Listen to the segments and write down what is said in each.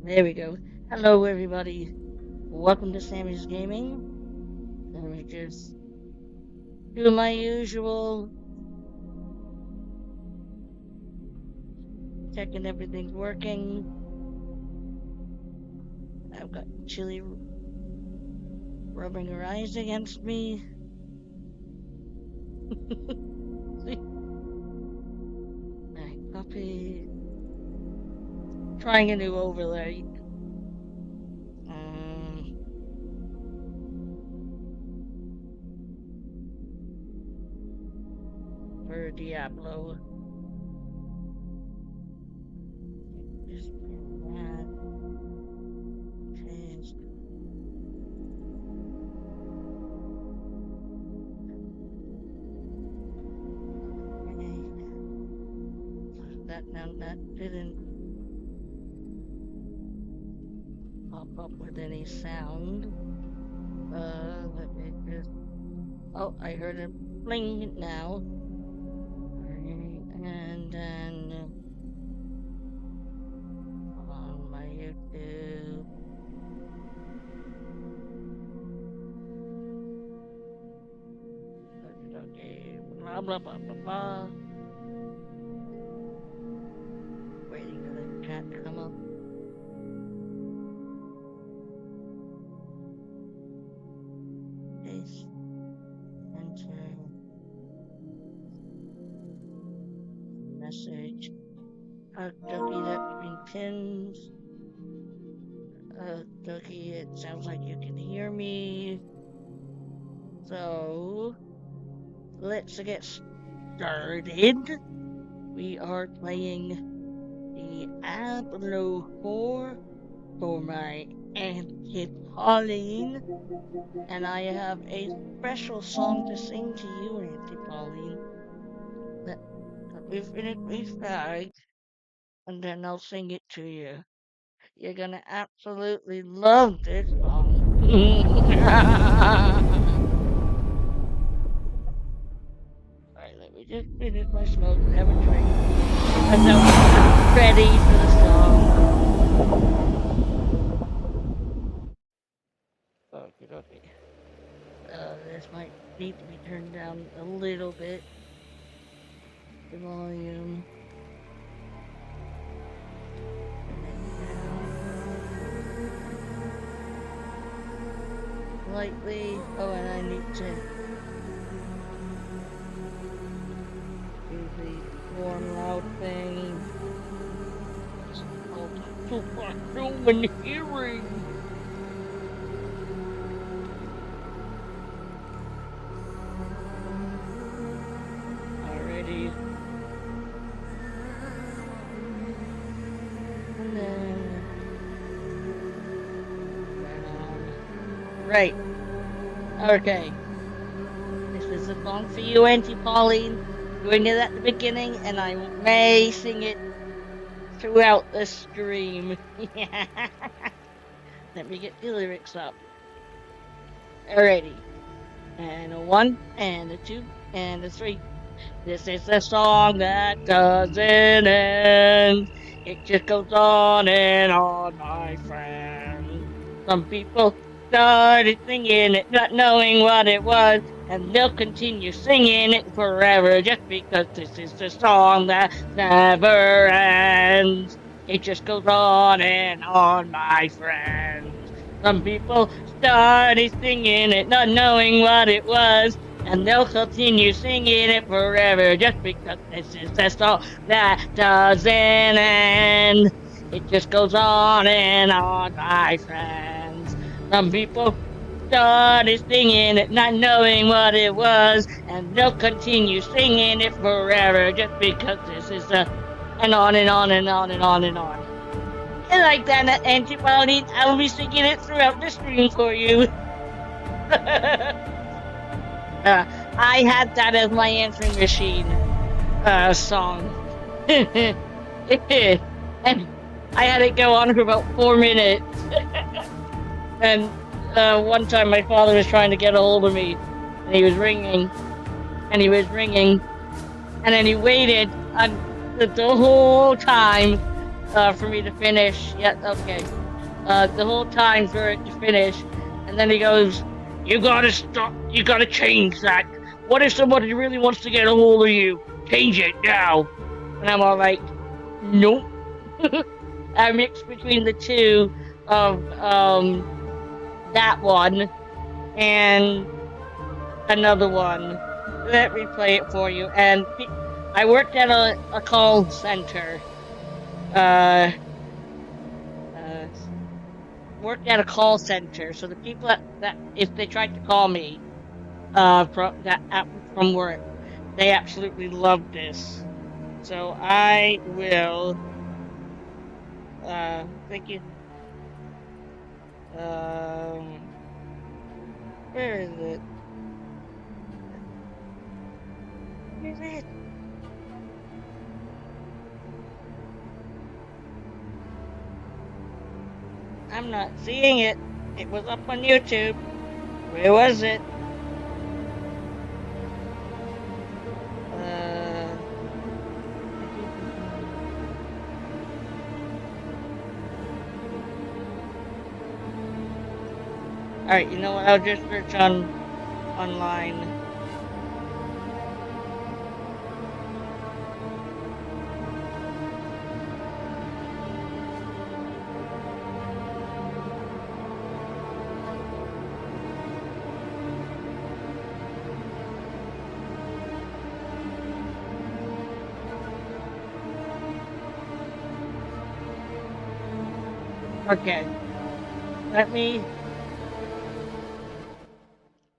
There we go. Hello, everybody. Welcome to Sammy's Gaming. Let me just do my usual, checking everything's working. I've got Chili rubbing her eyes against me. Alright, copy. Trying a new overlay. For Diablo. Just that. Change. That didn't pop up with any sound. Let me just. Oh, I heard it bling now. And then on my YouTube. Okay, blah blah blah blah blah. Waiting for the chat to come up. Paste. Enter. Message. Ducky, that's been pinned. Ducky, it sounds like you can hear me. So, let's get started. We are playing Diablo 4 for my Auntie Pauline. And I have a special song to sing to you, Auntie Pauline. Let me finish this bag, and then I'll sing it to you. You're gonna absolutely love this song. Alright, let me just finish my smoke and have a drink. And now I'm ready for the song. Okay. This might need to be turned down a little bit. The volume. Slightly. Oh, and I need to do the warm loud thing. It's called super human hearing. Alrighty. And then right. Okay. This is a song for you, Auntie Pauline. Going to that at the beginning, and I may sing it throughout the stream. Let me get the lyrics up. Alrighty. And a 1, and a 2, and a 3. This is a song that doesn't end. It just goes on and on, my friend. Some people started singing it, not knowing what it was, and they'll continue singing it forever just because this is the song that never ends. It just goes on and on, my friend. Some people started singing it, not knowing what it was, and they'll continue singing it forever just because this is the song that doesn't end. It just goes on and on, my friends. Some people started singing it, not knowing what it was, and they'll continue singing it forever just because this is the and on and on and on and on and on. And like that, Auntie Pauline, I will be singing it throughout the stream for you. I had that as my answering machine song. And I had it go on for about 4 minutes. And one time my father was trying to get a hold of me, and he was ringing, and then he waited the whole time for me to finish. Yeah, okay. the whole time for it to finish, and then he goes, "You gotta stop. You gotta change that. What if somebody really wants to get a hold of you? Change it now." And I'm all like, "Nope." I mixed between the two of that one and another one. Let me play it for you. And I worked at a call center. Uh, uh, Worked at a call center. So the people that if they tried to call me from work, they absolutely loved this. So I will. Thank you. Um, where is it? Where is it? I'm not seeing it. It was up on YouTube. Where was it? Uh, thank you. All right, you know what? I'll just search on online. Okay, let me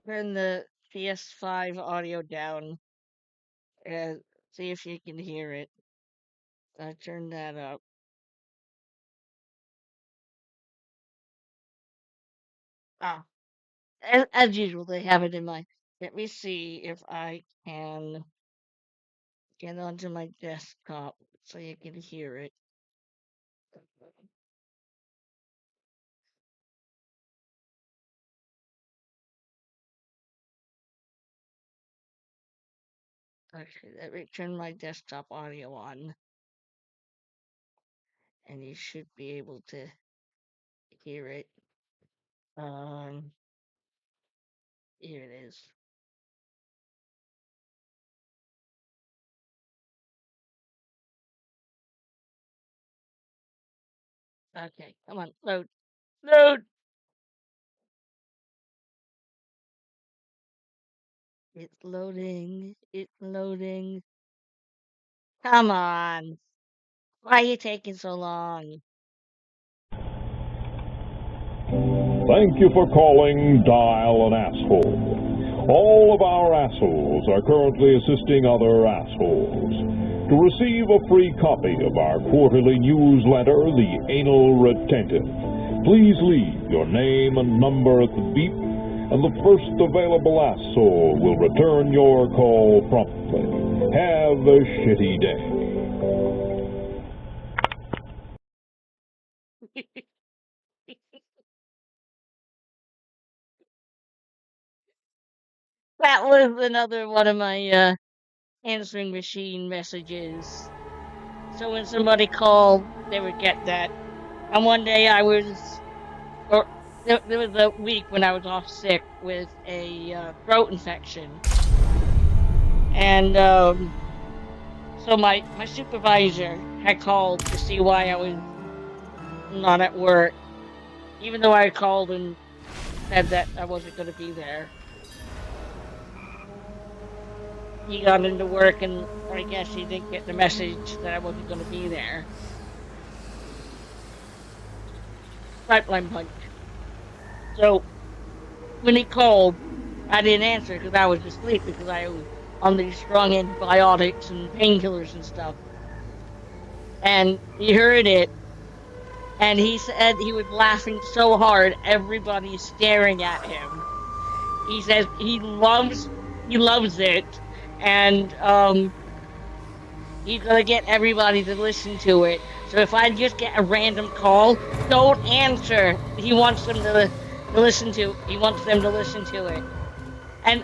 turn the PS5 audio down and see if you can hear it. I turned that up. Ah, as usual, they have it in my. Let me see if I can get onto my desktop so you can hear it. Okay, let me turn my desktop audio on, and you should be able to hear it. Um, Here it is. Okay, come on, load, load. It's loading. It's loading. Come on. Why are you taking so long? Thank you for calling Dial an Asshole. All of our assholes are currently assisting other assholes. To receive a free copy of our quarterly newsletter, The Anal Retentive, please leave your name and number at the beep, and the first available asshole will return your call promptly. Have a shitty day. That was another one of my answering machine messages. So when somebody called, they would get that. And one day or there was a week when I was off sick with a throat infection, and so my supervisor had called to see why I was not at work, even though I called and said that I wasn't going to be there. He got into work, and I guess he didn't get the message that I wasn't going to be there. Pipeline punch. So when he called, I didn't answer because I was asleep because I was on these strong antibiotics and painkillers and stuff. And he heard it, and he said he was laughing so hard, everybody's staring at him. He says he loves it, and he's gonna get everybody to listen to it. So if I just get a random call, don't answer. He wants them to listen to. He wants them to listen to it. And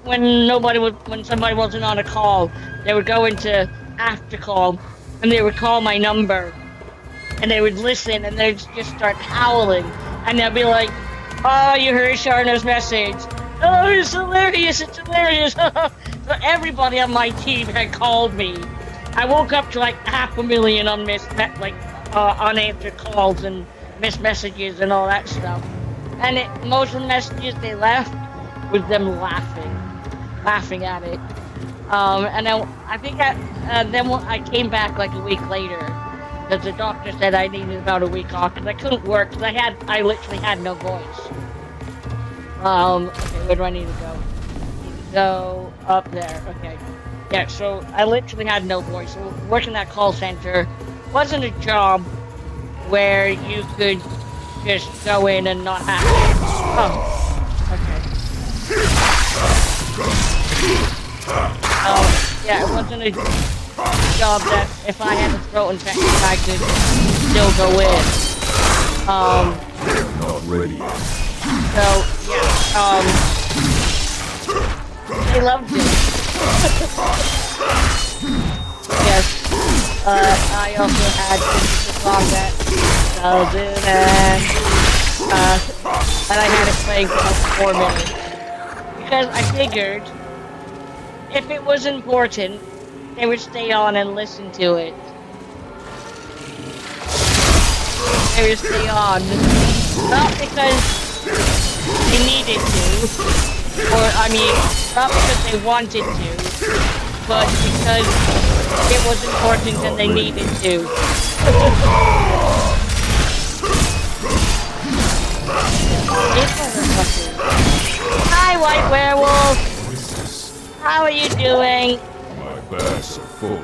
when somebody wasn't on a call, they would go into after call, and they would call my number, and they would listen and they'd just start howling, and they'd be like, "Oh, you heard Sharna's message. Oh, it's hilarious! It's hilarious!" So everybody on my team had called me. I woke up to like 500,000 unanswered calls and missed messages and all that stuff. And most of the messages they left was them laughing at it. And then I think then when I came back like a week later, because the doctor said I needed about a week off because I couldn't work because I literally had no voice. Okay, where do I need to go? I need to go up there. Okay. Yeah, so I literally had no voice. So working that call center wasn't a job where you could just go in and not have to. Oh, okay. Yeah, it wasn't a job that if I had a throat infection, I could still go in. Not ready. So, yeah, they loved it. Yes, I also had the song that and I had it playing for about 4 minutes. Because I figured, if it was important, they would stay on and listen to it. They would stay on. Not because they needed to, or not because they wanted to, but because it was important and they needed to. Hi, White Werewolf! How are you doing? My bags are full.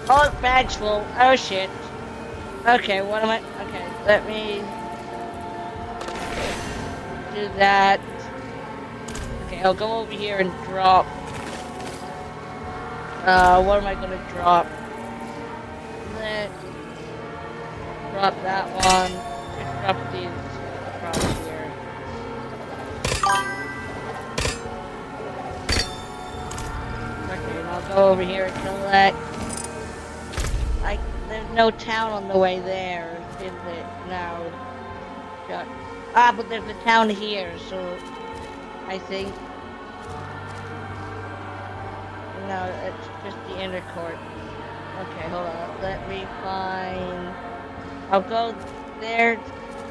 Oh, it's bag's full. Oh, shit. Okay, what am I... Okay, let me... do that. Okay, I'll go over here and drop... what am I gonna drop? Drop that one. Just drop these across here. Okay, and I'll go over here and collect... there's no town on the way there, is it? No. But there's a town here, so... I think... No, it's just the inner court. Okay, hold on. Let me find... I'll go there,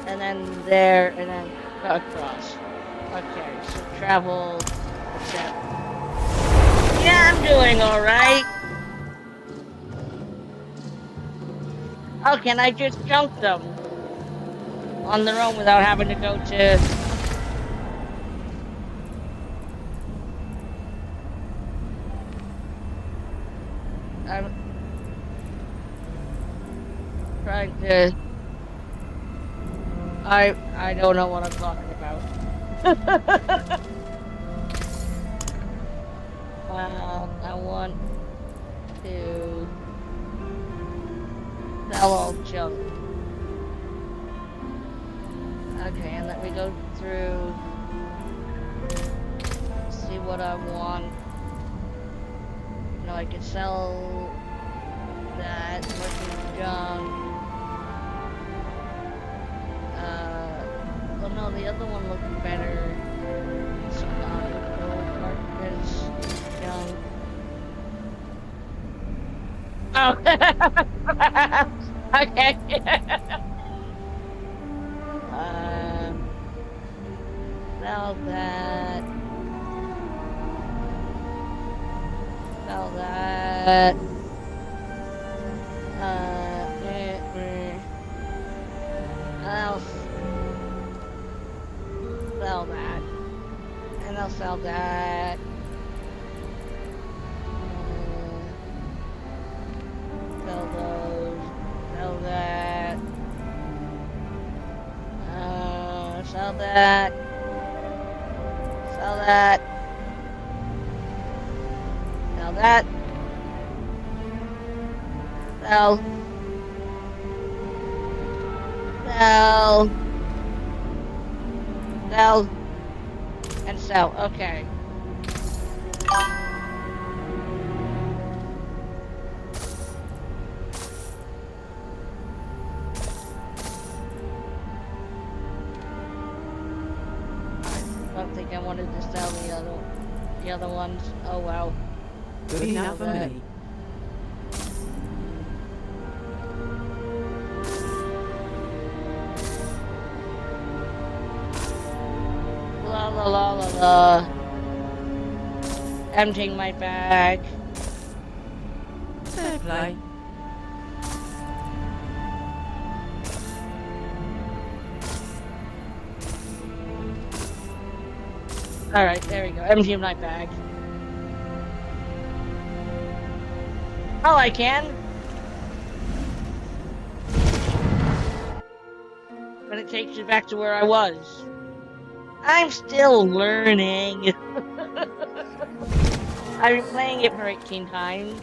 and then there, and then go across. Okay, so travel... Except... Yeah, I'm doing alright! Oh, can I just jump them? On their own without having to go to... I'm trying to... I don't know what I'm talking about. I want to sell all junk. Okay, and let me go through, see what I want. I can sell that, working junk. Oh no, the other one looks better. Junk. Oh. Okay. Sell that. Sell that. I'll sell that. And I'll sell that. Sell those. Sell that. Sell that. Sell that. Sell that. Sell. Sell. Sell. And sell. Okay. think I wanted to sell the other ones. Oh well. Good enough for me. La la la la la. Emptying my bag. Fair play. Alright, there we go. Emptying my bag. Oh, I can. But it takes you back to where I was. I'm still learning. I've been playing it for 18 times.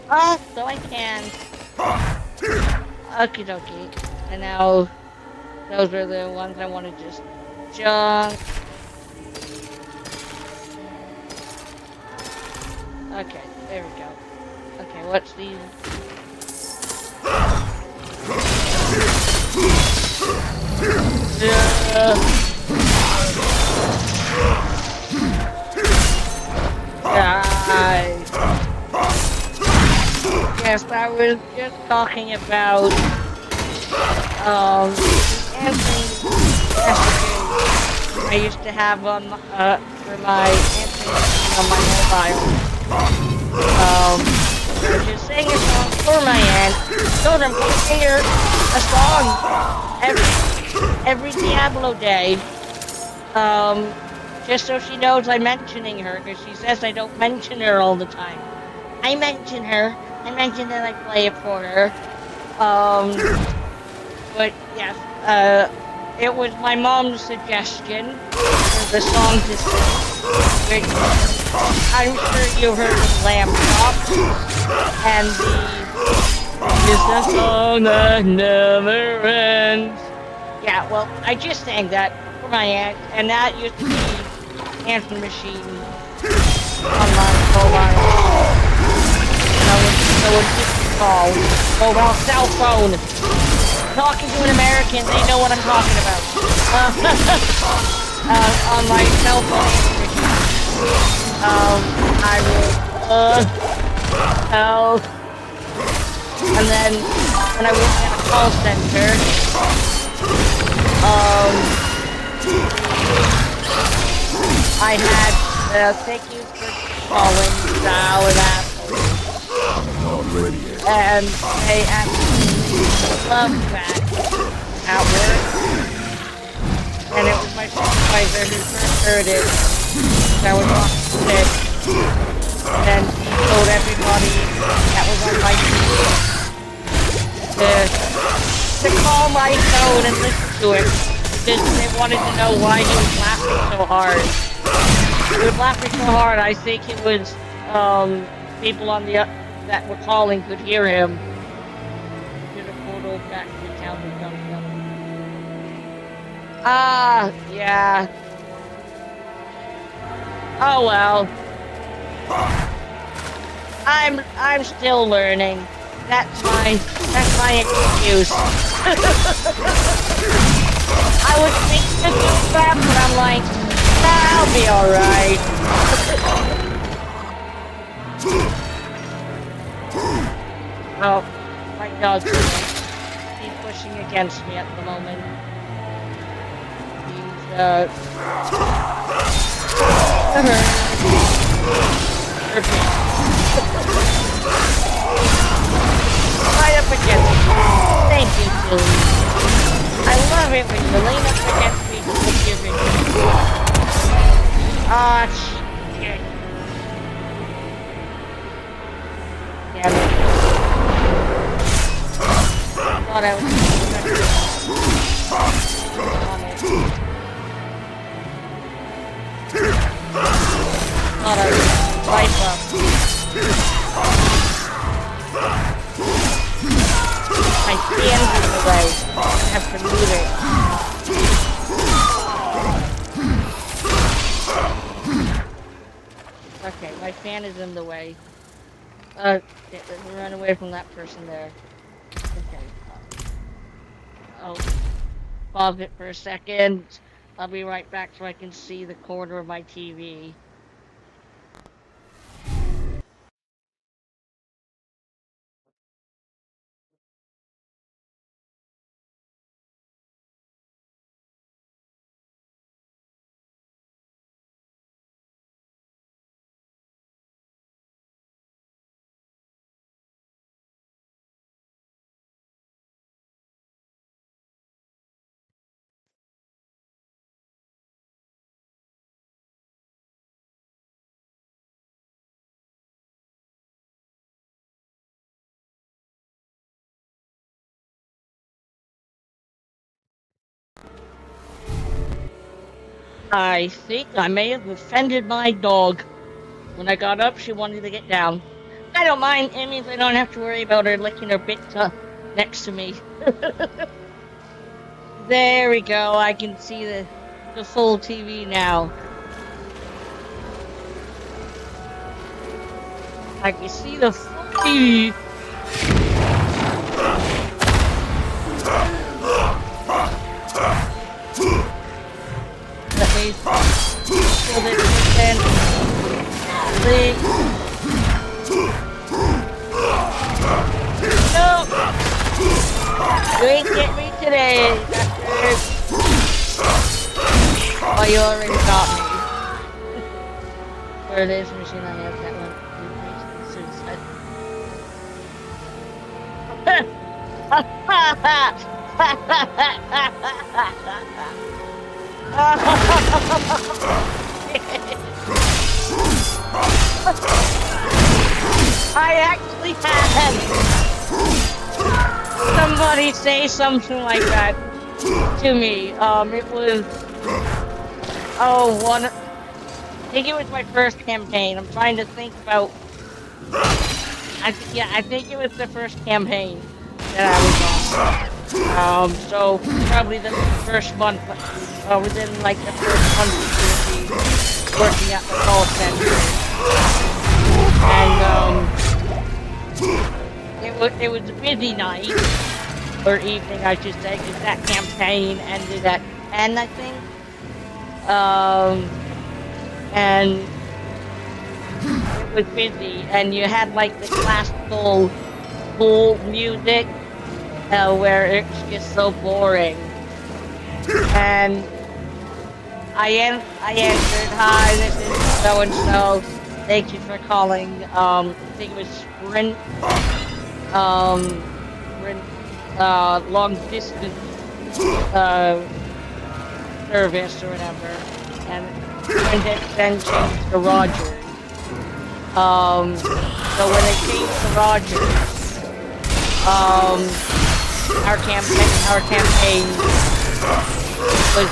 Oh, so I can. Okie dokie. And now, those are the ones I want to just junk. Okay, there we go. Okay, what's these? Guys. Yes, I was just talking about answering messages I used to have on for my answering machine on my mobile. I was just singing a song for my aunt. Told her I'm gonna sing her a song every Diablo day. Just so she knows I'm mentioning her, because she says I don't mention her all the time. I mention her. I mention that I play it for her. But yes, it was my mom's suggestion for the song to sing, which I'm sure you heard of Lamb Chop, and it's a song that never ends. Yeah, well, I just sang that for my aunt, and that used to be answer machine on my mobile. So it used to call mobile cell phone. Talking to an American, they know what I'm talking about. On my cell phone answer machine. I would and then when I worked at a call center, I had, thank you for calling Dial and Asshole. And they absolutely loved that at work. And it was my supervisor who first heard it. I was off sick. And he told everybody that was on my team to call my phone and listen to it. Because they wanted to know why he was laughing so hard. He was laughing so hard, I think it was, people on the, that were calling could hear him. Did a portal back to town and Duncan. Ah, yeah. Oh well. I'm still learning. That's my excuse. I was thinking to do that, but I'm like, I'll be alright. Oh, my dog's he's pushing against me at the moment. Right up against me. Thank you, Julie. I love it when you lean up against me to give it. Ah, shit. Damn it. I thought I was on it. Thought I was life up. My fan's in the way. I have to move it. Okay, my fan is in the way. Run away from that person there. Okay. I'll pause it for a second. I'll be right back so I can see the corner of my TV. I think I may have offended my dog. When I got up, she wanted to get down. I don't mind. It means I don't have to worry about her licking her bits next to me. There we go. I can see the full TV now. I can see the full TV. Let me pull this in. Please. No! You ain't get me today, bastard. Oh, you already got me. For this machine, I have that one. I actually had somebody say something like that to me. It was I think it was my first campaign. I'm trying to think about. I think it was the first campaign that I was on. So probably the first month, within like the first month we would be working at the call center, and it was a busy night or evening, I should say, because that campaign ended at 10, I think. And it was busy, and you had like the classical cool music where it's just so boring. And I answered, "Hi, this is so and so. Thank you for calling." I think it was Sprint, long distance service or whatever, and then changed to Rogers. So when they changed to Rogers, our campaign was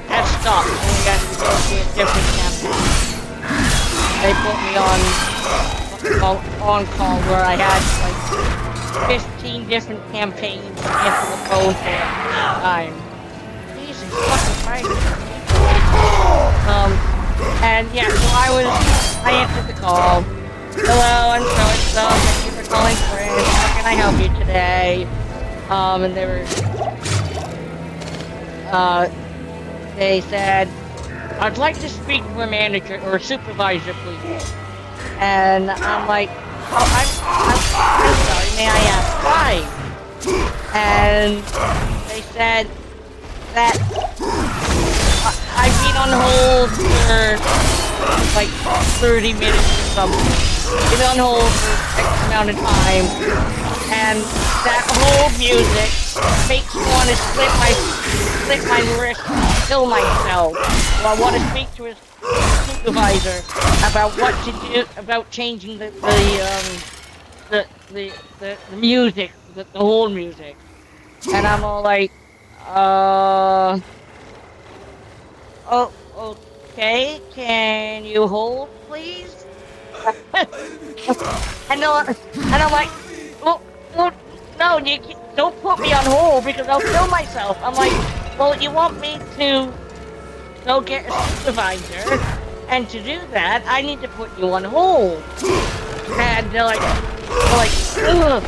had stopped, and we got to go to a different campaign. They put me on call where I had like 15 different campaigns to answer the phone for at the time. Jesus fucking Christ. And yeah, so I answered the call. Hello, I'm so-and-so, thank you for calling Sprint. How can I help you today? And they said, "I'd like to speak to a manager or a supervisor, please." And I'm like, "Oh, I'm sorry, may I ask why?" And they said that I've been on hold for like 30 minutes or something. Been on hold for X amount of time, and that whole music makes me want to slit my wrist and kill myself. So I want to speak to his supervisor about what to do about changing the music, the whole music. And I'm all like, oh, okay, can you hold, please? and I'm like, well, no, don't put me on hold because I'll kill myself. I'm like, well, you want me to go get a supervisor, and to do that, I need to put you on hold. And they're like, They're like, ugh,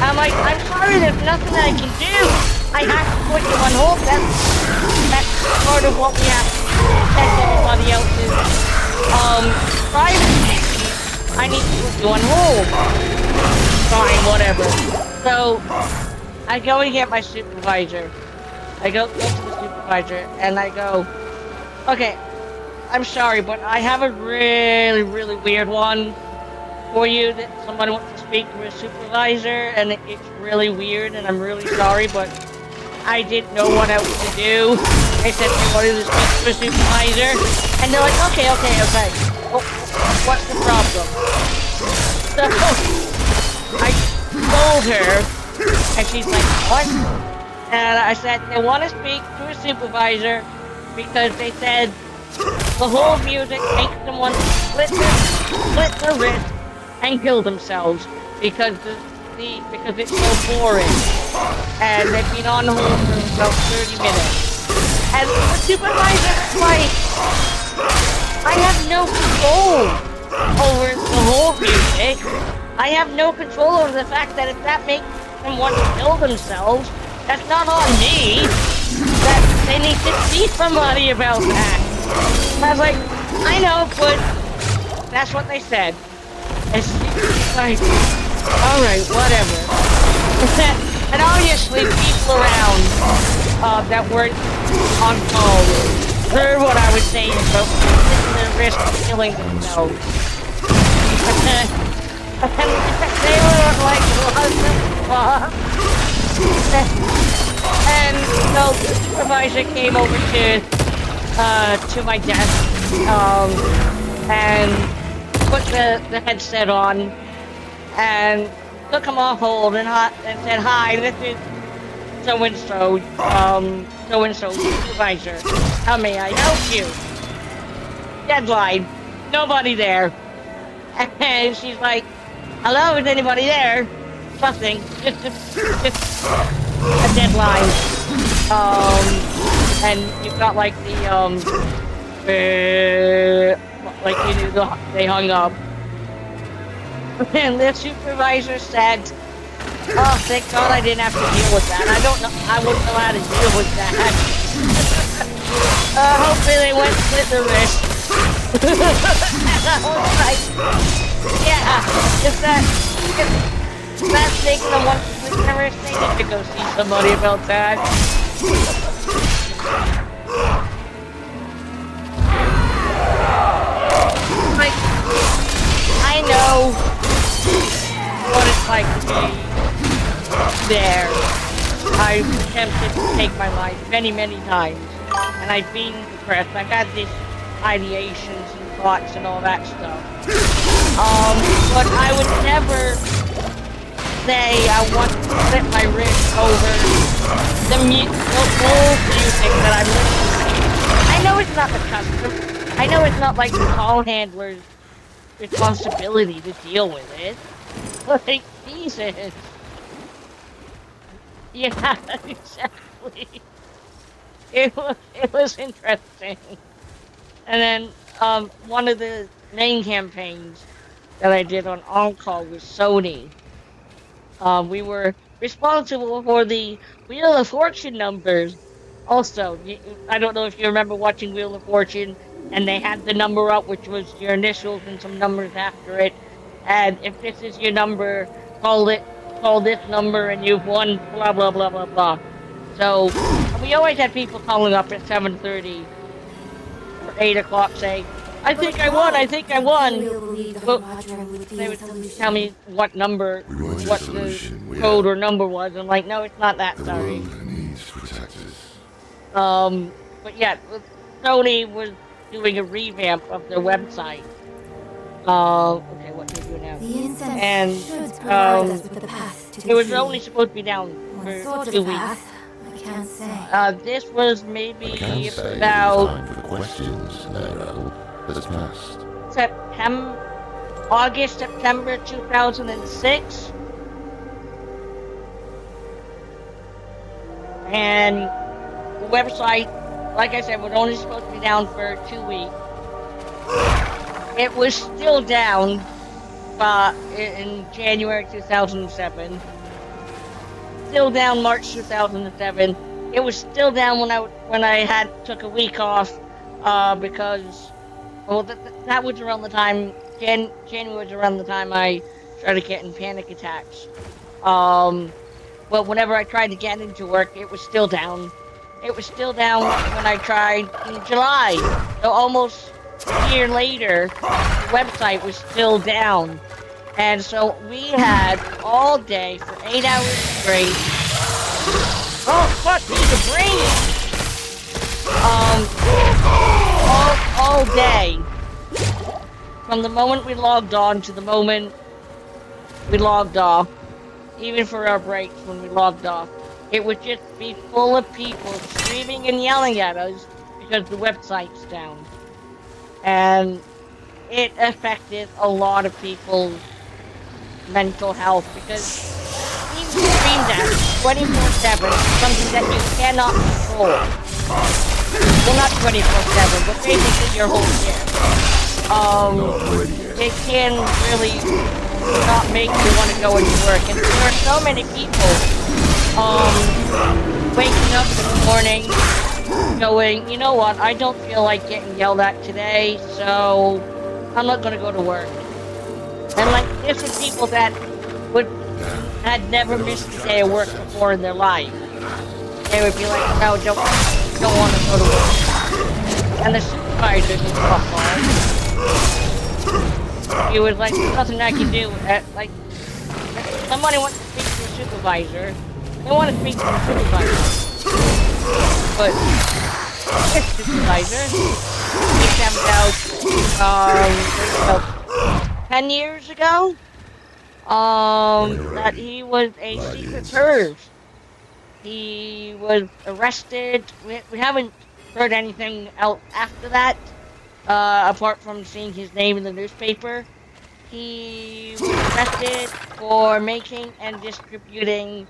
I'm like, I'm sorry, there's nothing I can do. I have to put you on hold. That's part of what we have to do to protect everybody else's privacy. I need to put you on hold. Fine, whatever. So I go and get my supervisor. I go to the supervisor and I go, okay, I'm sorry, but I have a really, really weird one for you that somebody wants to speak to a supervisor, and it's really weird, and I'm really sorry, but I didn't know what else to do. They said they wanted to speak to a supervisor, and they're like, okay. What's the problem? So I told her, and she's like, what? And I said, they want to speak to a supervisor because they said the whole music makes them want to split their wrist and kill themselves because because it's so boring. And they've been on hold for about 30 minutes. And the supervisor was like, I have no control over the whole music. I have no control over the fact that if that makes them want to kill themselves, that's not on me. That they need to see somebody about that. I was like, I know, but that's what they said. And she's like, alright, whatever. And obviously people around that weren't on call heard what I was saying about taking their risk of killing themselves. And they were like, what the fuck? And so the supervisor came over to my desk and put the headset on and took him off hold and said, hi, this is so-and-so supervisor. How may I help you? Deadline. Nobody there. And she's like, hello, is anybody there? Nothing. Just a deadline. And you've got like like you knew they hung up. And the supervisor said, oh, thank God I didn't have to deal with that. I wouldn't know how to deal with that. Hopefully they went split the wrist. And I was like, yeah, if that's making them want to split the wrist, they need to go see somebody about that. Like, I know what it's like to be there. I've attempted to take my life many, many times, and I've been depressed. I've had these ideations and thoughts and all that stuff. But I would never say I want to split my wrist over the old music that I'm listening to. I know it's not the customer. I know it's not like the call handler's responsibility to deal with it. Like, Jesus. Yeah, exactly. It was interesting. And then one of the main campaigns that I did on On-Call was Sony. We were responsible for the Wheel of Fortune numbers. Also, I don't know if you remember watching Wheel of Fortune, and they had the number up, which was your initials and some numbers after it. And if this is your number, call this number, and you've won blah blah blah blah blah. So we always had people calling up at 7:30 or 8 o'clock saying, I think I won. Well, they would tell me what number, what the code or number was. I'm like, no, it's not that, sorry. But yeah, Sony was doing a revamp of their website. Okay, what do we do now? And it was only supposed to be down for 2 weeks. I can't say. This was maybe about September 2006. And the website, like I said, was only supposed to be down for 2 weeks. It was still down in January 2007. Still down March 2007. It was still down when I had took a week off, because well that was around the time January was around the time I started getting panic attacks. Um, well, whenever I tried to get into work, it was still down. It was still down when I tried in July. So almost a year later, the website was still down. And so we had all day for 8 hours straight. Oh fuck, he's a brain! All day. From the moment we logged on to the moment we logged off. Even for our breaks when we logged off. It would just be full of people screaming and yelling at us because the website's down. And it affected a lot of people's mental health because being screamed at 24/7 is something that you cannot control. Well, not 24/7, but basically your whole shift. It can really not make you want to go into work. And there are so many people waking up in the morning going, you know what, I don't feel like getting yelled at today, so I'm not going to go to work. And like, this is people that had never missed a day of work before in their life. They would be like, no, don't want to go to work. And the supervisor would fuck off. He was like, there's nothing I can do. Like, somebody wants to speak to the supervisor. They want to speak to the supervisor. But this supervisor, he found out, about 10 years ago, that he was a secret perv. He was arrested. We haven't heard anything else after that. Apart from seeing his name in the newspaper. He was arrested for making and distributing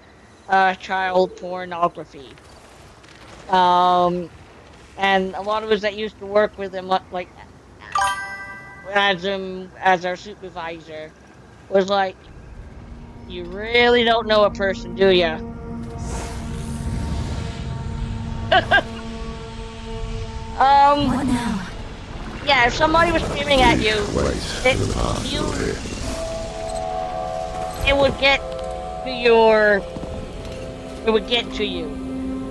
child pornography. And a lot of us that used to work with him, like, as our supervisor, was like, you really don't know a person, do ya? What now? Yeah, if somebody was screaming at you, it would get to you.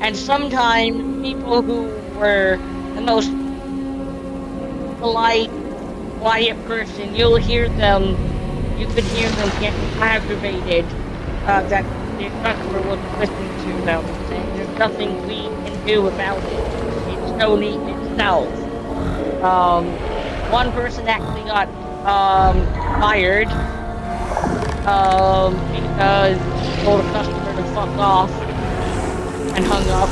And sometimes people who were the most polite, quiet person, you could hear them get aggravated, that the customer was listening to them, saying there's nothing we can do about it. It's so neat itself. One person actually got fired because he told a customer to fuck off and hung up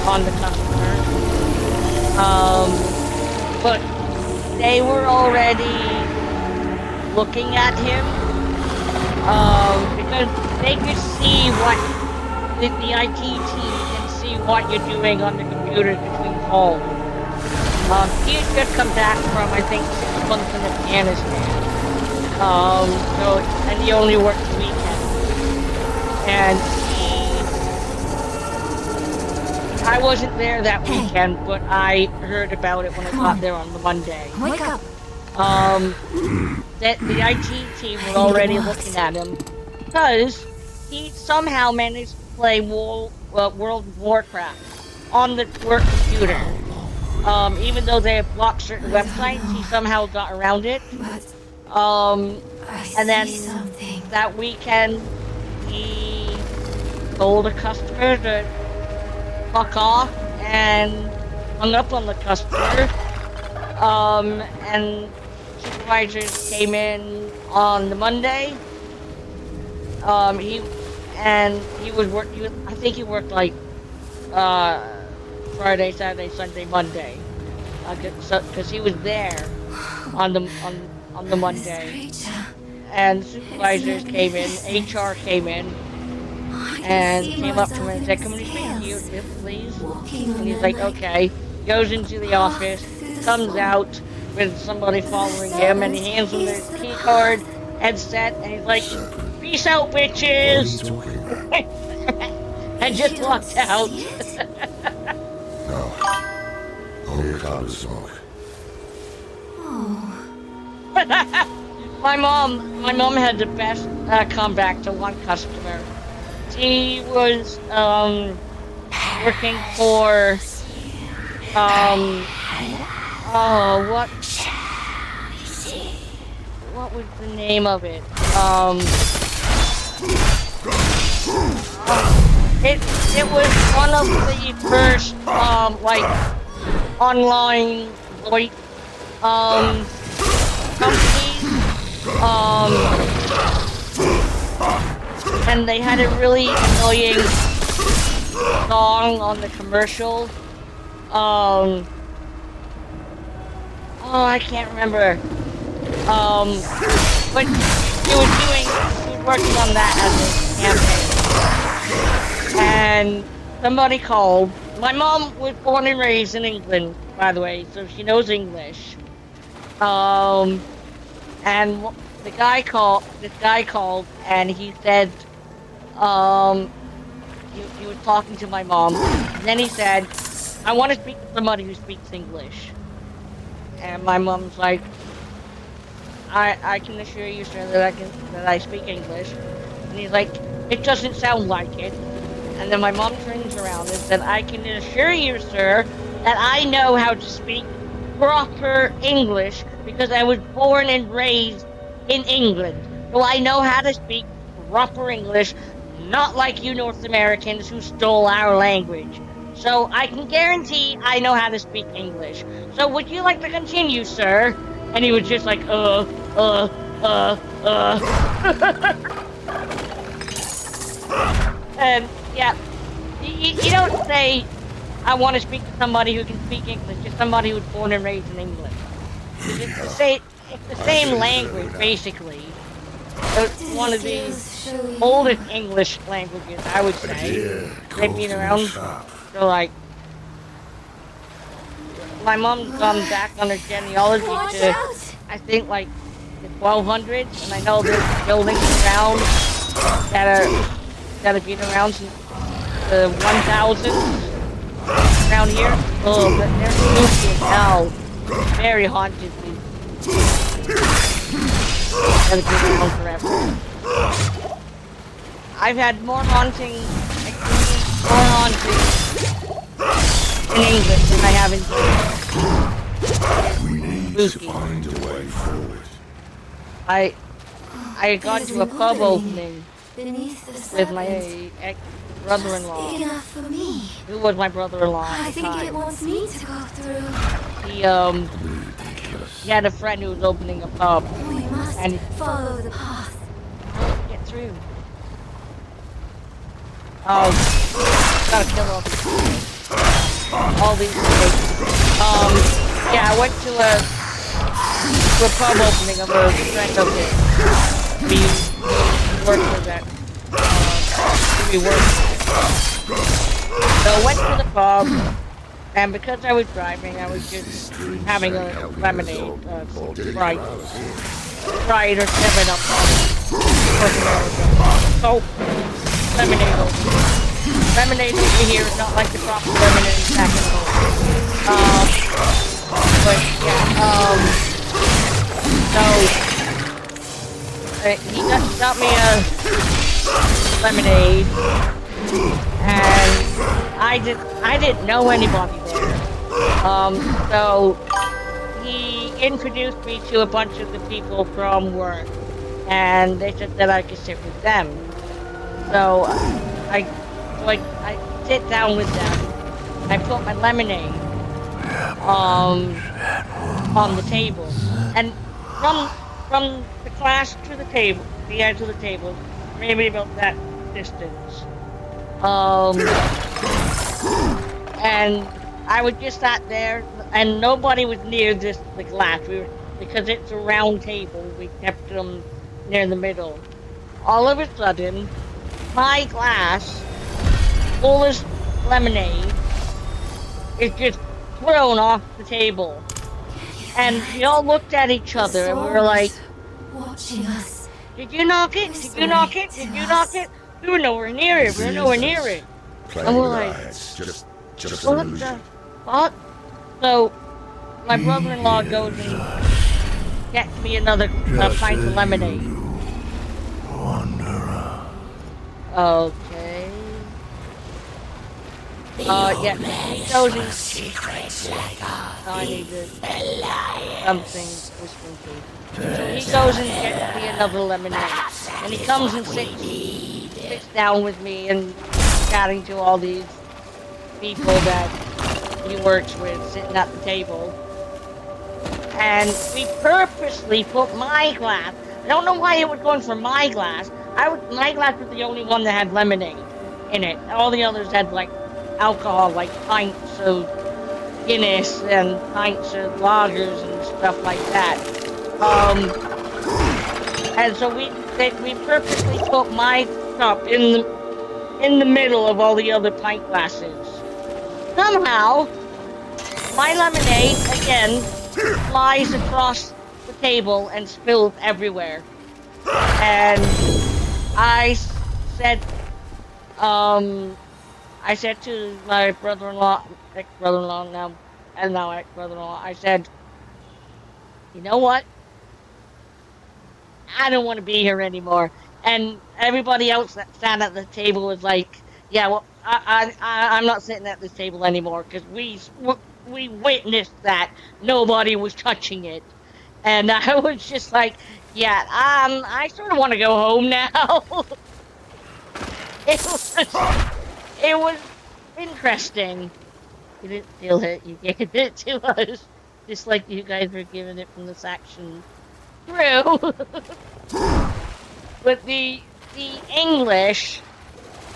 on the customer. But they were already looking at him because they could see what the IT team can see what you're doing on the computer between calls. He had just come back from, I think, 6 months in Afghanistan. And he only worked the weekend. And I wasn't there that weekend, but I heard about it when I got there on the Monday. Wake up! That the IT team were already looking at him because he somehow managed to play World of Warcraft on the work computer. Even though they have blocked certain websites, he somehow got around it. And then that weekend, he told a customer to fuck off and hung up on the customer. And supervisors came in on the Monday. He was working. I think he worked like Friday, Saturday, Sunday, Monday, because he was there on the Monday, and supervisors came in, HR came in, and came up to him and said, "Can we speak to you, please?" And he's like, "Okay." Goes into the office, comes out, with somebody following him, and he hands him the key card headset, and he's like, "Peace out, What are you bitches," talking about? and just You don't walked out. see it? No. Only a cloud of smoke. Oh, my mom had the best comeback to one customer. She was working for oh, what was the name of it? It was one of the first like online VoIP companies. And they had a really annoying song on the commercial. Oh, I can't remember. But she was working on that as a campaign. And somebody called. My mom was born and raised in England, by the way, so she knows English. And this guy called, and he said, he was talking to my mom, and then he said, "I want to speak to somebody who speaks English." And my mom's like, I can assure you, sir, that I speak English." And he's like, "It doesn't sound like it." And then my mom turns around and said, "I can assure you, sir, that I know how to speak proper English because I was born and raised in England. So I know how to speak proper English, not like you North Americans who stole our language. So I can guarantee I know how to speak English. So would you like to continue, sir?" And he was just like, And yeah, you don't say, "I want to speak to somebody who can speak English," just somebody who was born and raised in England. It's the same language, basically. It's one of the oldest English languages, I would say. They've been around. So, like, my mom's gone back on her genealogy to, I think, like, the 1200s, and I know there's buildings around that have been around since the 1000s around here. Oh, but they're spooky as hell. Very haunted. That have been around forever. I've had more hauntings in English than I have in We need to find a way forward. I had gone to a pub opening beneath the with my serpent. ex-brother-in-law, Big enough for me. who was my brother-in-law I at the think it time. wants me to go through. He had a friend who was opening a pub. We must And- follow the path. Get through. Gotta kill all these things. Yeah, I went to a pub opening of a friend of his. We worked with that. We worked. So I went to the pub, and because I was driving, I was just having a lemonade, Sprite or 7-Up. So, lemonade over here is not like the proper lemonade back in home. But yeah, so he got me a lemonade, and I didn't know anybody there. So he introduced me to a bunch of the people from work, and they said that I could sit with them. So I sit down with them. I put my lemonade on the table, and from the class to the table, the edge of the table, maybe about that distance. And I was just sat there, and nobody was near the glass. Because it's a round table, we kept them near the middle. All of a sudden, my glass, full of lemonade, is just thrown off the table. And we all looked at each The other and we storm were like, was watching us, did you knock it? Did you knock whispering it? to Did you knock us. it? We were nowhere near it. We were nowhere near it. And Playing we're with our like, heads. Just an what illusion. the fuck? So my brother-in-law goes and gets me another pint of lemonade. Okay. Yeah. He goes and I need to something whispering to. So he goes and gets me another lemonade, and he comes and sits down with me and chatting to all these people that he works with, sitting at the table. And we purposely put my glass. I don't know why it was going for my glass. My glass was the only one that had lemonade in it. All the others had like alcohol, like pints of Guinness and pints of lagers and stuff like that. And so we purposely put my cup in the middle of all the other pint glasses. Somehow, my lemonade again flies across the table and spills everywhere. And I said, I said to my brother-in-law, ex-brother-in-law now, and now ex-brother-in-law, I said, you know what? I don't want to be here anymore. And everybody else that sat at the table was like, yeah, well, I'm not sitting at this table anymore because we witnessed that nobody was touching it. And I was just like, yeah, I sort of want to go home now. it was, it was interesting. You didn't steal it, you gave it to us. Just like you guys were giving it from the section through. But the English,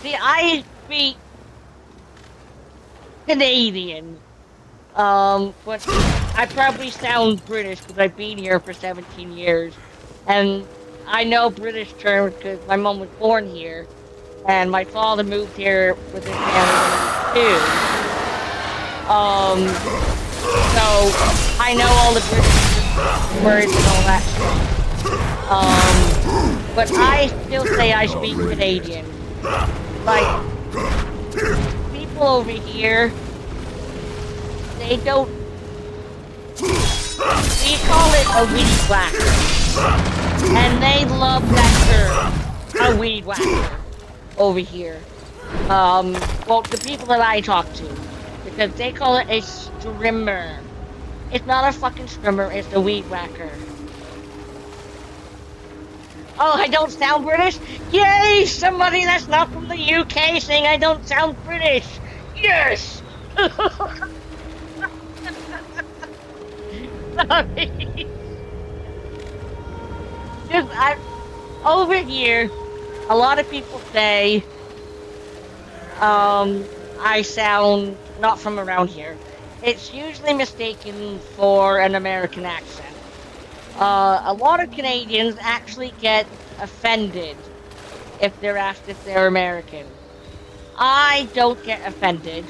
see, I speak Canadian, but I probably sound British because I've been here for 17 years, and I know British terms because my mom was born here, and my father moved here with his family too. So I know all the British words and all that stuff. But I still say I speak Canadian. Like, people over here, they don't. We call it a weed whacker. And they love that term, a weed whacker, over here. Well, the people that I talk to, because they call it a strimmer. It's not a fucking strimmer, it's a weed whacker. Oh, I don't sound British? Yay! Somebody that's not from the UK saying I don't sound British! Yes! Sorry. Just, over here, a lot of people say, I sound not from around here. It's usually mistaken for an American accent. A lot of Canadians actually get offended if they're asked if they're American. I don't get offended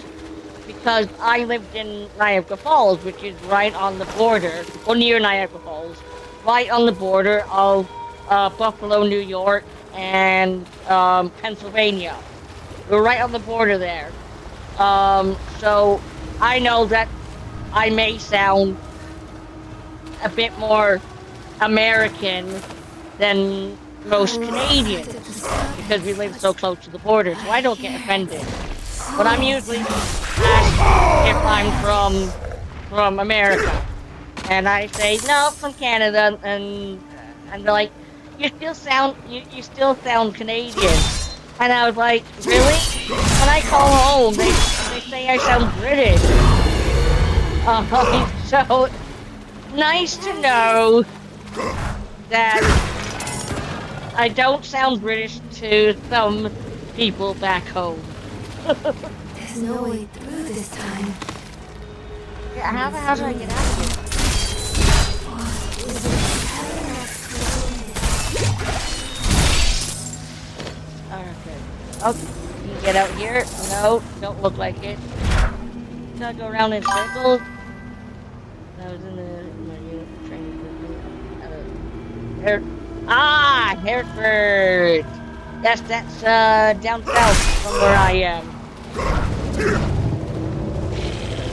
because I lived in Niagara Falls, which is right on the border, or near Niagara Falls, right on the border of Buffalo, New York, and Pennsylvania. We're right on the border there. So I know that I may sound a bit more American than most Canadians because we live so close to the border, so I don't get offended. But I'm usually asked if I'm from America, and I say no, from Canada, and they're like, you still sound Canadian, and I was like, really? When I call home, they say I sound British. So nice to know that I don't sound British to some people back home. There's no way through this time. Yeah, how do I get out of here? Okay. You can get out here? No, don't look like it. Gotta go around in circles. I was in my unit for training. Hereford! Yes, that's down south from where I am.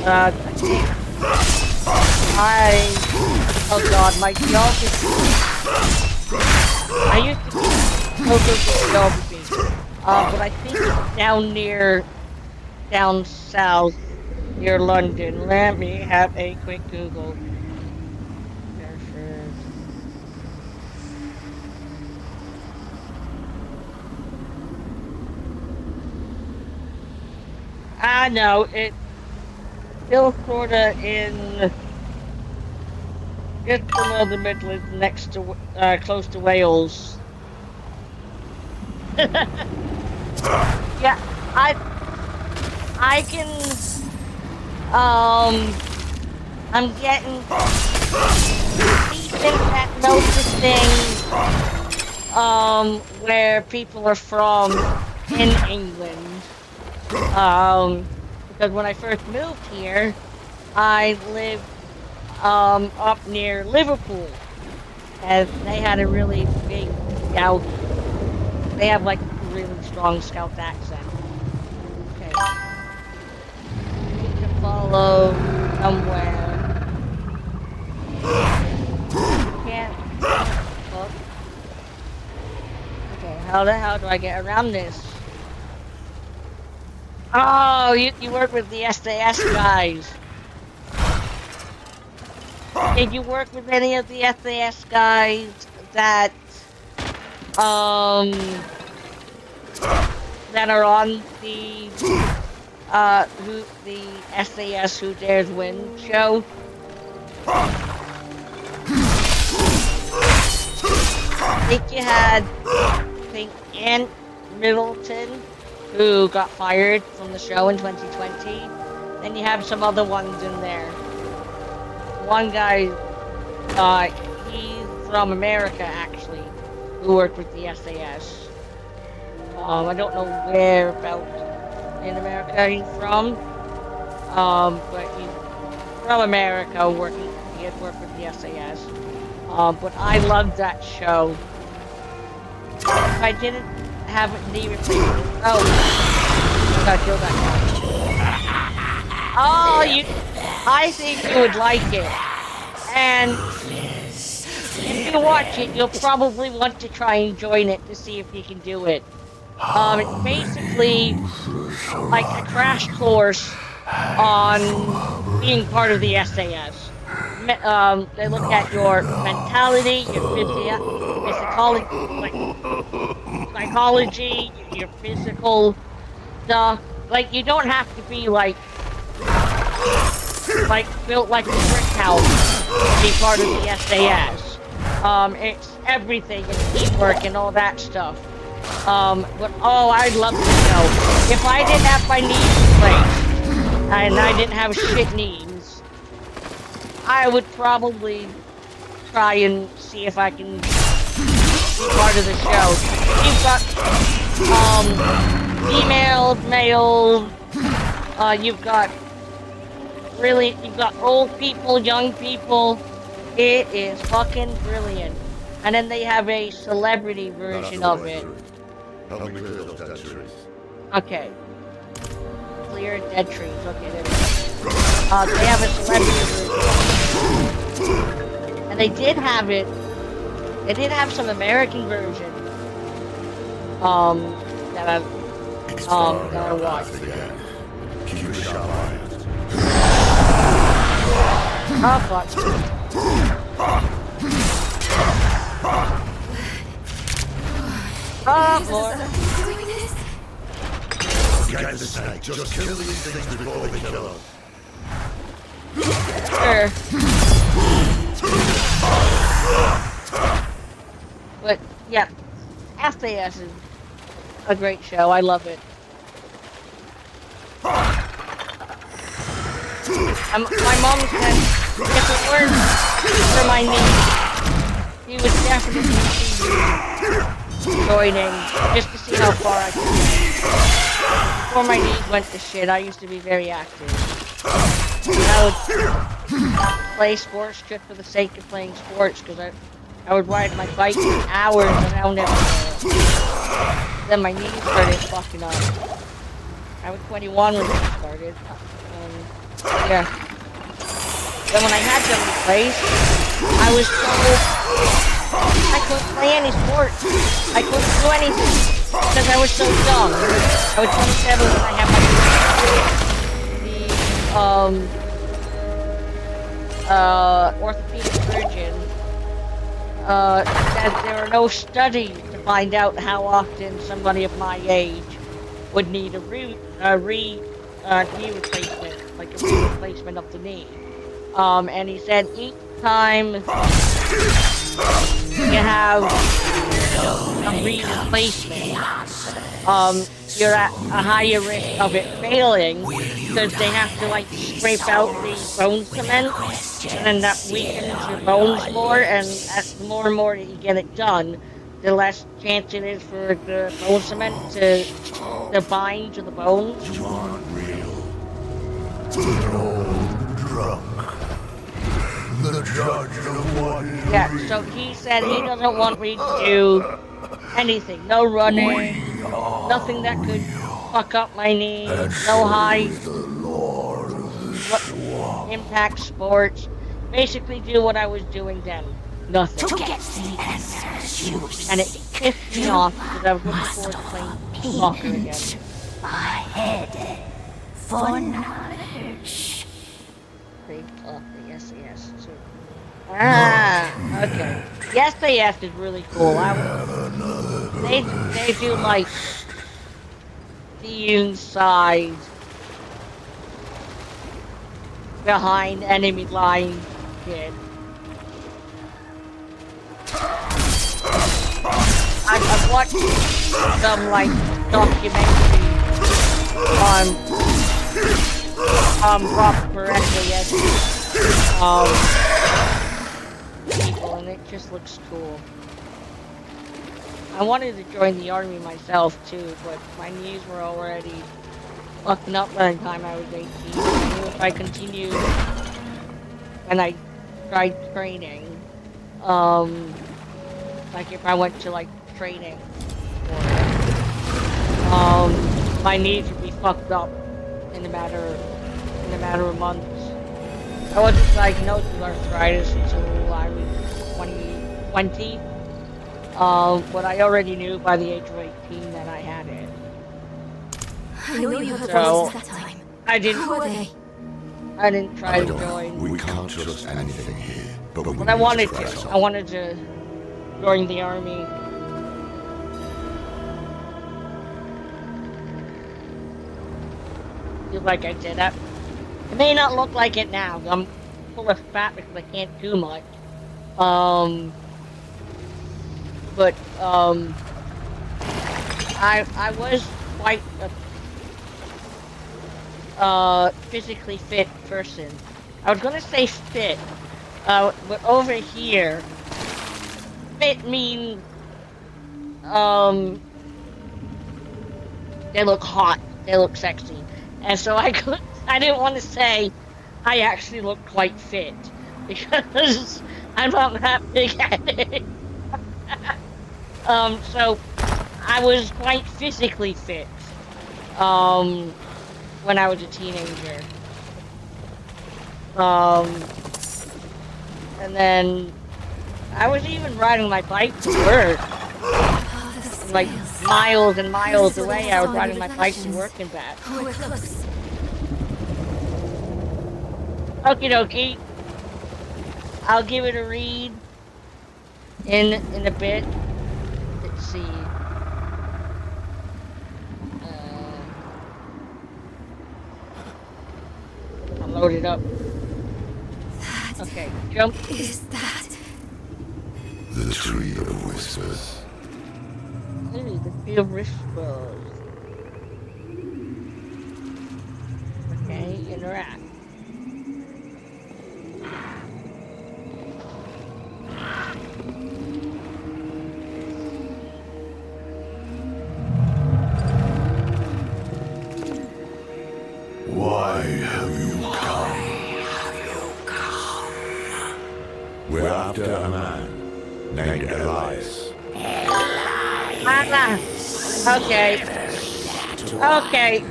I think oh god, my geography. I used to be so good with geography. But I think it's down south near London. Let me have a quick Google. Hereford. No, it's still sorta in just below the Midlands, next to close to Wales. Yeah, I can I'm getting decent at noticing where people are from in England. Because when I first moved here, I lived up near Liverpool, and they had a really big scout. They have like a really strong scout accent. Okay, need to follow somewhere. Can't look. Okay, how the hell do I get around this? Oh, you work with the SAS guys. Did you work with any of the SAS guys that are on the SAS Who Dares Win show? I think you had Ant Middleton, who got fired from the show in 2020. Then you have some other ones in there. One guy, he's from America actually, who worked with the SAS. I don't know whereabouts in America he's from, but he's from America he had worked with the SAS. But I loved that show. If I didn't have knee replacement, I gotta kill that guy. Oh, I think you would like it. And if you watch it, you'll probably want to try and join it to see if you can do it. It's basically like a crash course on being part of the SAS. They look at your mentality, your psychology, your physical stuff. Like, you don't have to be like built like a brick house to be part of the SAS. It's everything and teamwork and all that stuff. But I'd love to know. If I didn't have my knees replaced, and I didn't have shit knees, I would probably try and see if I can be part of the show. You've got, female, male, you've got old people, young people. It is fucking brilliant. And then they have a celebrity version of it. Help me clear those dead trees. Okay. Clear dead trees. Okay, there we go. They have a celebrity version. And they did have some American version. That I watched. Keep your shot on. Oh, fuck. Oh, Lord. Doing this? Get the snake. Just kill these things before they kill us. Sure. But, yeah. SAS is a great show. I love it. My mom said if it weren't for my knee, he would definitely see me joining just to see how far I could get. Before my knees went to shit, I used to be very active. And I would play sports just for the sake of playing sports, because I would ride my bike for hours around everywhere. Then my knees started fucking up. I was 21 when this started. Yeah. Then when I had them replaced, I was so... I couldn't play any sports. I couldn't do anything because I was so young. I was 27 when I had my orthopedic surgeon said there are no studies to find out how often somebody of my age would need a knee replacement, like a knee replacement of the knee. And he said each time you have a knee replacement, you're at a higher risk of it failing because they have to like scrape out the bone cement, and that weakens your bones more, and as more and more that you get it done, the less chance it is for the bone cement to bind to the bones. You aren't real. You're old drunk. The judge of what is Yeah, real. so he said he doesn't want me to do anything. No running, nothing that could fuck up my knee, no high impact sports. Basically do what I was doing then. Nothing. To get the answers you And it pissed me off because I was looking forward to playing soccer again. ahead for knowledge. Big the SAS too. Ah, okay. The SAS is really cool. They do like the inside behind enemy line shit. I've watched some like documentary on Rob correctly as people, and it just looks cool. I wanted to join the army myself too, but my knees were already fucking up by the time I was 18. I knew if I continued and I tried training, like if I went to like training for it, my knees would be fucked up in a matter of months. I wasn't diagnosed with arthritis until I was 20, but I already knew by the age of 18 that I had it. I know you heard So, voices that time. I didn't. Who are they? I didn't try to join. We can't trust anything here, but But I wanted to. I wanted to join the army. Feel like I did that. It may not look like it now. I'm full of fat because I can't do much. But I was quite a physically fit person. I was gonna say fit, but over here, fit means they look hot, they look sexy, and so I didn't want to say I actually look quite fit because I'm not that big-headed. So I was quite physically fit when I was a teenager. And then I was even riding my bike to work. Like miles and miles away, I was riding my bike to work and back. We're close. Okie dokie. I'll give it a read in a bit. Let's see. I'll load it up. Okay, jump. Is that? The tree of whispers. Ooh, the tree of whispers. Okay, interact. Why have you come? We're after a man named Elias. Ah, okay. Okay.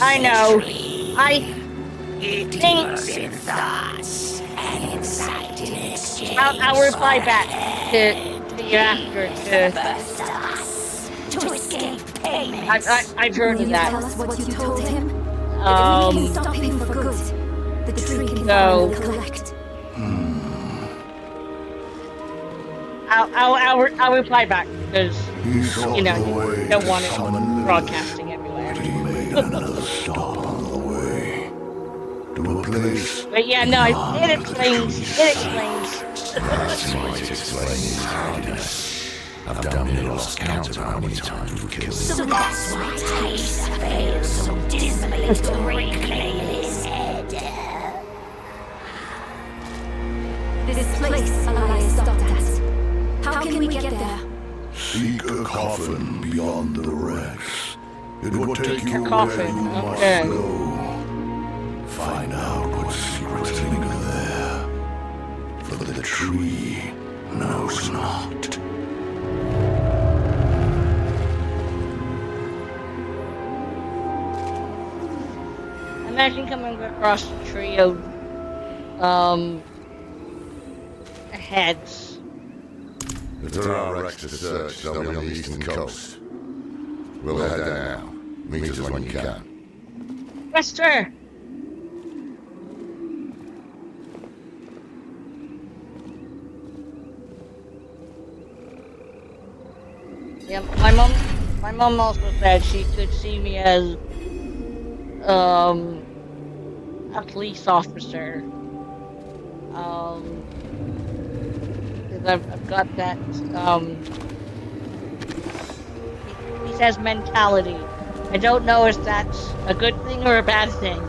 I know. I think I'll reply back to you after. To escape payment. I've heard Will of you that. tell us what you told him? We can Um. stop him for good. The tree can So- finally collect. I'll reply back because He sought you know the way you don't to want it summon broadcasting Lilith, everywhere. but he made another stop on the way. To a place But yeah, no, beyond it the explains. tree's It sight. explains. That might explain his hardiness. I've nearly lost count of how many times we killed him. So that's why Taisa failed so dismally to reclaim his head. This place Elias stopped at. How can we get there? Seek a coffin beyond the wrecks. It will take you coffin, where you okay. must go. Find out what secrets linger there. For the tree knows not. Imagine coming across a trio heads. If there are wrecks to search, they'll be on the eastern coast. We'll head there now. Meet us when you can. Wester! Yeah, my mom also said she could see me as a police officer. 'Cause I've got that he says mentality. I don't know if that's a good thing or a bad thing.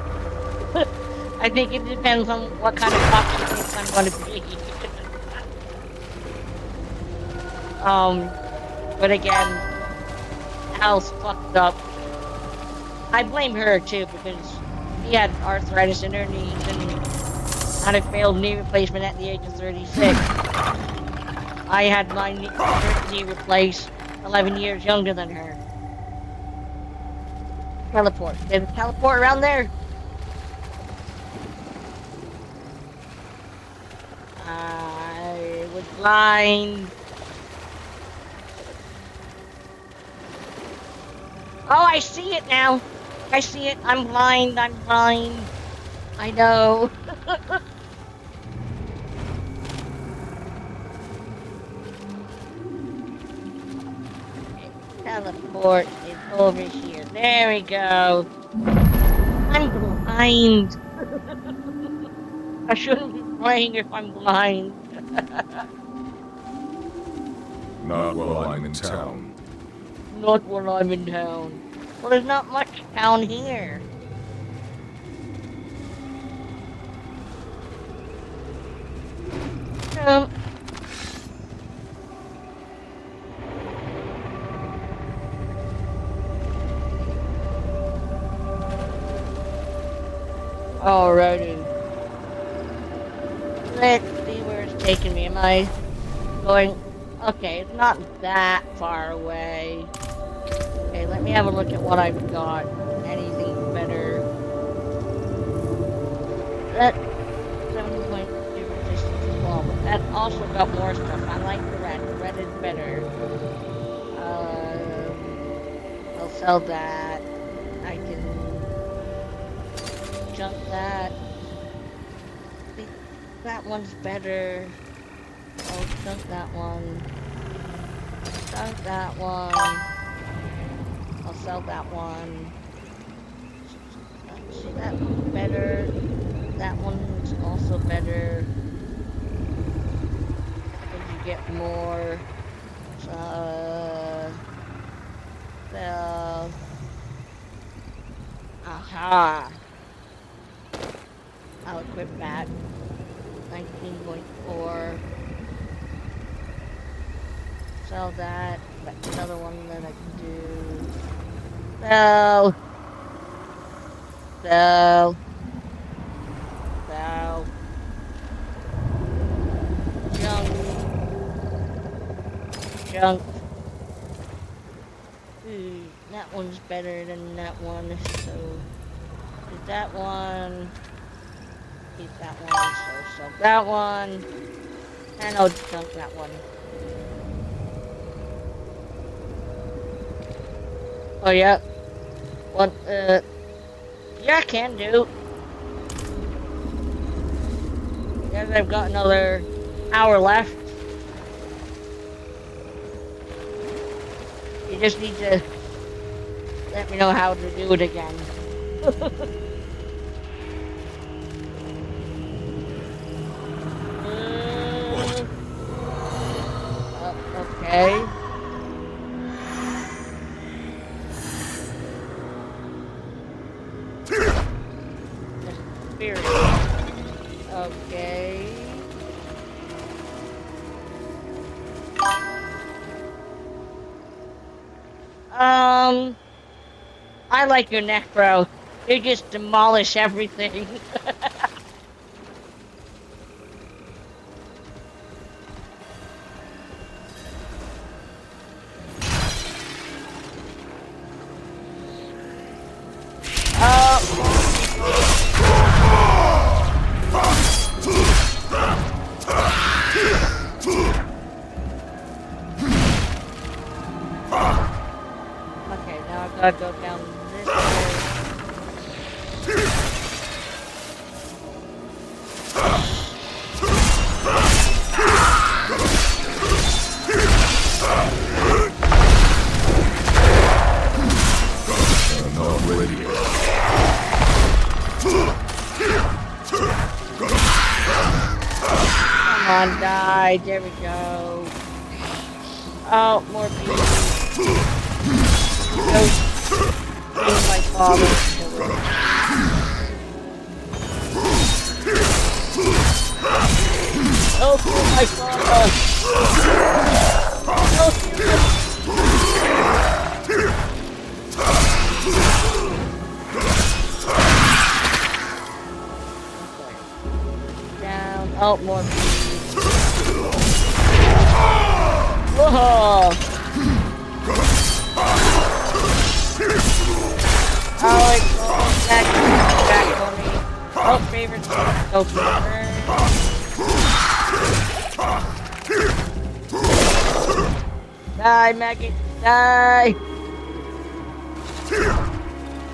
I think it depends on what kind of cop she thinks I'm going to be. But again, Al's fucked up. I blame her too because he had arthritis in her knees and had a failed knee replacement at the age of 36. I had my knee replaced 11 years younger than her. Teleport. Did it teleport around there? I was blind. Oh, I see it now. I see it. I'm blind. I'm blind. I know. Teleport is over here. There we go. I'm blind. I shouldn't be playing if I'm blind. Not while I'm in town. Not when I'm in town. Well, there's not much town here. Um. Alrighty. Let's see where it's taking me. Am I going? Okay, it's not that far away. Okay, let me have a look at what I've got. Anything better? That 7.2 resistance as well, but that also got more stuff. I like the red. The red is better. I'll sell that. I can junk that. I think that one's better. I'll junk that one. Junk that one. I'll sell that one. See, that one's better. That one's also better. Because you get more. Sell. Aha. I'll equip that. 19.4. Sell that. That's another one that I can do. Sell. Sell. Sell. junk. Ooh, that one's better than that one, so get that one. Keep that one, so that one. And I'll junk that one. Oh, yeah. What, yeah, I can do. Guess I've got another hour left. You just need to let me know how to do it again. Okay. Spirit. Okay. I like your neck, bro. You just demolish everything. Okay, now I gotta go down this way. Not ready yet. Come on, die. There we go. Oh, more bees. Don't kill my father. Don't kill my father. Don't kill him. Down. Oh, more bees. Whoa! Alex, oh, back for me. Oh, favorite. Go Die, Maggie. Die!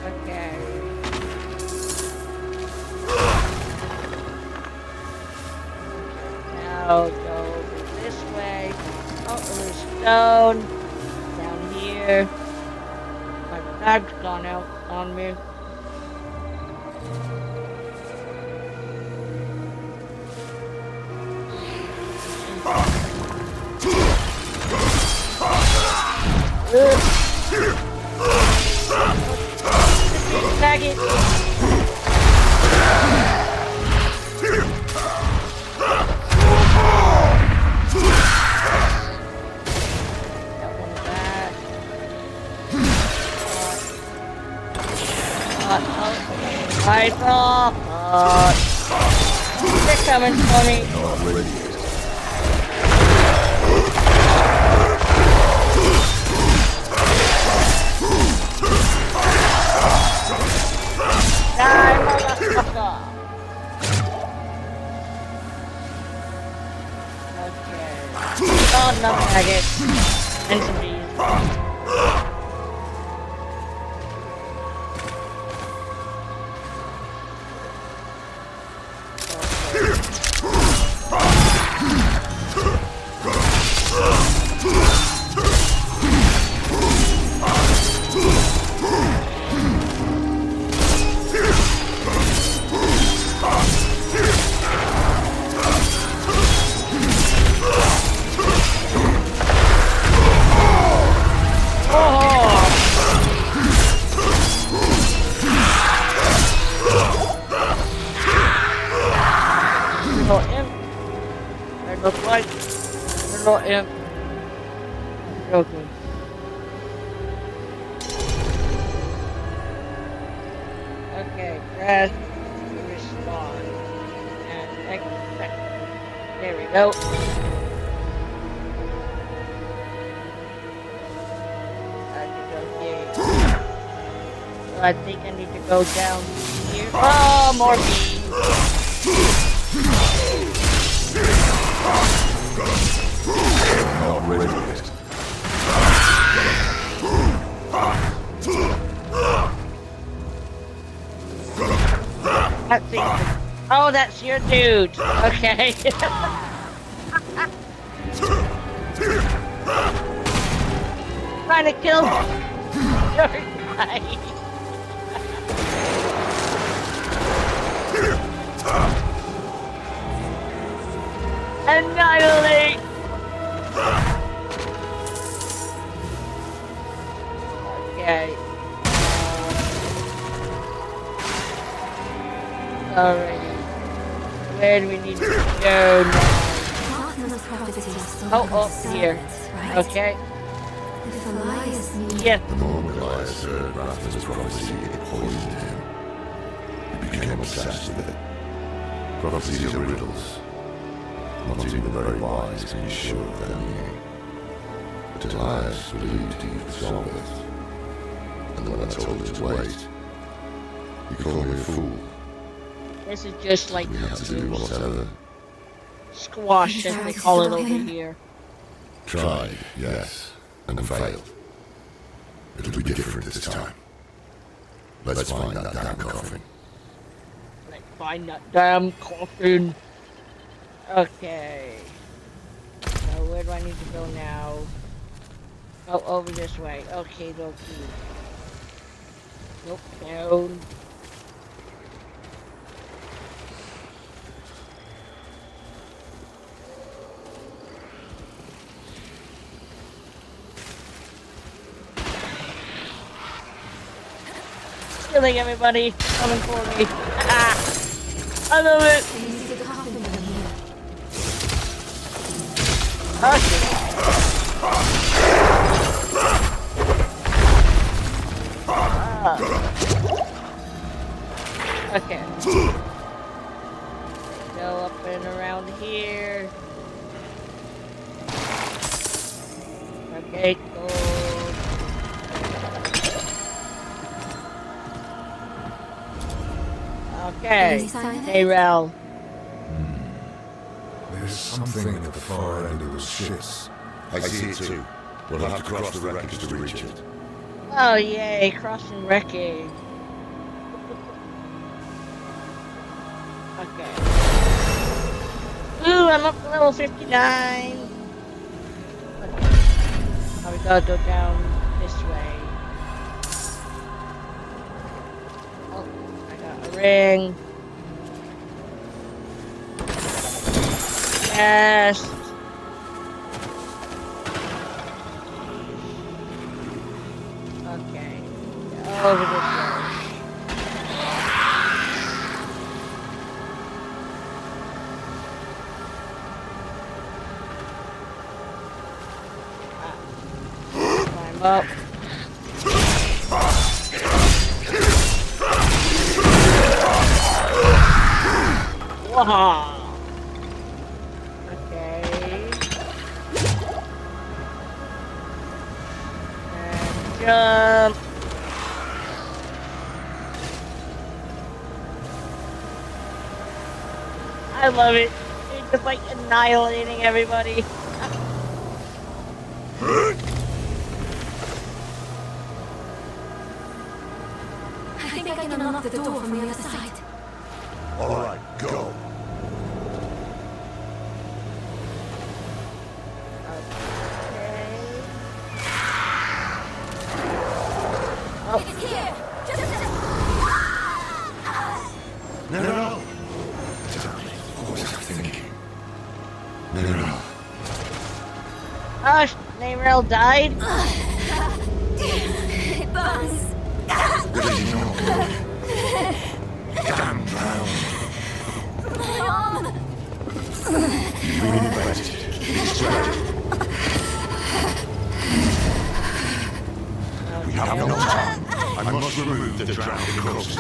Okay. Now go this way. Oh, there's stone. Down here. My bag's gone out on me. Maggot. I saw. They're coming for me. Not ready yet. Die, motherfucker. Okay. Oh, another maggot. And some bees. Look like they're not imp. Okay. Okay, press respond. And expect. There we go. So I think I need to go down here. Oh, more bees. Not ready yet. That's it. Oh, that's your dude. Okay. Trying to kill me. You're right. Annihilate. Okay. Alrighty. Where do we need to go now? Oh, here. Okay. Yes. The moment Elias heard Rathman's prophecy, it poisoned him. He became obsessed with it. Prophecies are riddles. Not even the very wise can be sure of their meaning. But Elias believed he could solve it. And when I told him to wait, he called me a fool. This is just like We had to do whatever. squash, as they call it over here. Tried, yes, and failed. It'll be different this time. Let's find that damn coffin. Let's find that damn coffin. Okay. So where do I need to go now? Oh, over this way. Okay, dokie. Nope, down. Killing everybody, coming for me. I love it. Okay. Okay. Go up and around here. Okay, go. Okay, Daryl. There's something at the far end of the ships. I see it too. We'll have to cross the wreckage to reach it. Oh yay, crossing wreckage. Okay. Ooh, I'm up to level 59. Okay. Now we gotta go down this way. Oh, I got a ring. Yes. Okay. Over this way. Climb up. Wow. Okay. And jump. I love it. It's just like annihilating everybody. I think I can unlock the door from the other side. All right, go. Oh, It's here! Just... No. What was I thinking? No. gosh, Nayrel died? It burns. Really not good. Damn drowned. My arm. You've been infected. It's tragic. We have no time. I must remove the drowning corpses. I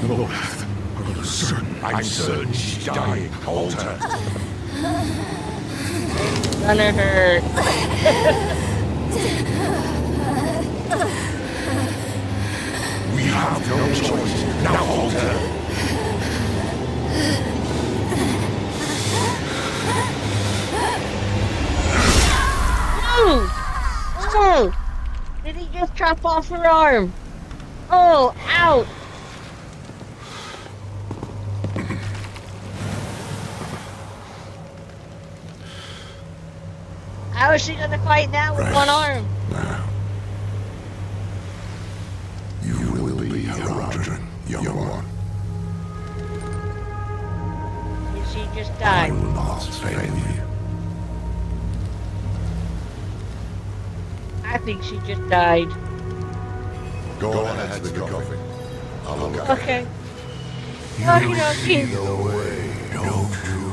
don't understand. I'm certain she's dying. Hold her. Gonna hurt. have no choice. Now alter. No! Oh! Did he just chop off her arm? Oh, ouch! How is she gonna fight now with one arm? Now. You will be Herodrin, young one. Did she just I die? will not fail you. I think she just died. Go ahead to the coffin. I'll look after Okay. you. Okie See dokie. the way, don't you?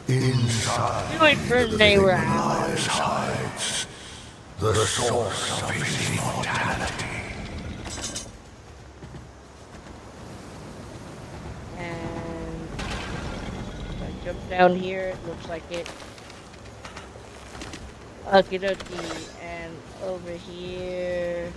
Inside Do it for the Nayra. lies hides the source of his immortality. And if I jump down here, it looks like it. Okie dokie. And over here.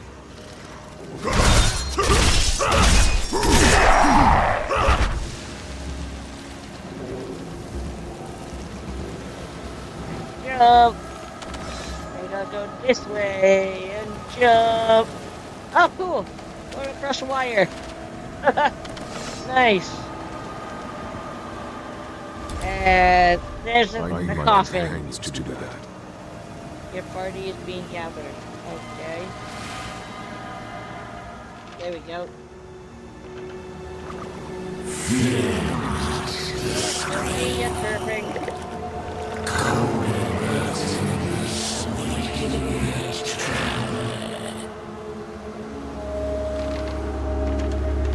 Jump. I gotta go this way and jump. Oh, cool. Going across the wire. Nice. And there's a coffin. Hands to do that. Your party is being gathered. Okay. There we go. Perfect.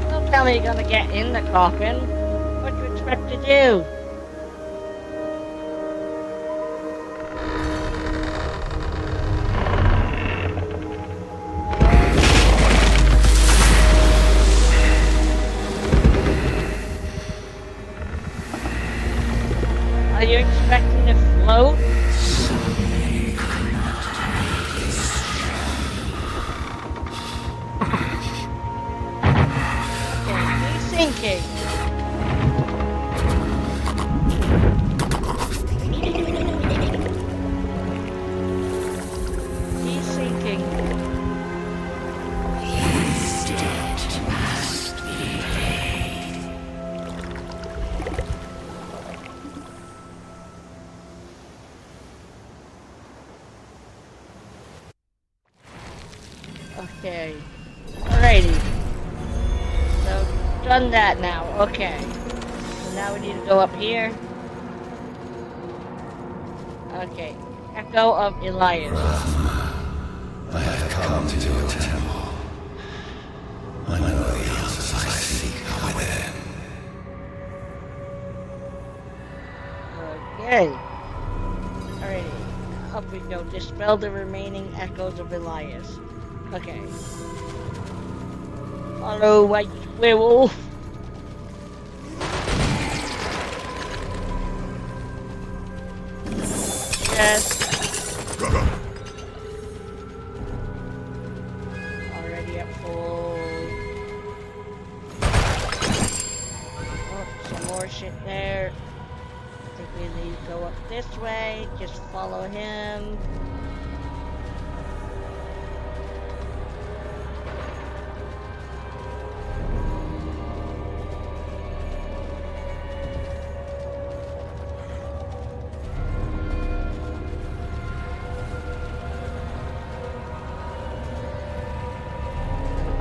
Don't tell me you're gonna get in the coffin. What do you expect to do? Are you expecting to float? Okay, he's sinking. He's sinking. Okay. Alrighty. So, done that now. Okay. So now we need to go up here. Okay. Echo of Elias. I have come to your temple. I know the answers I seek are within. Okay. Alrighty. Up we go. Dispel the remaining echoes of Elias. Okay. Follow white werewolf. Yes. Already at full. Oh, some more shit there. I think we need to go up this way. Just follow him.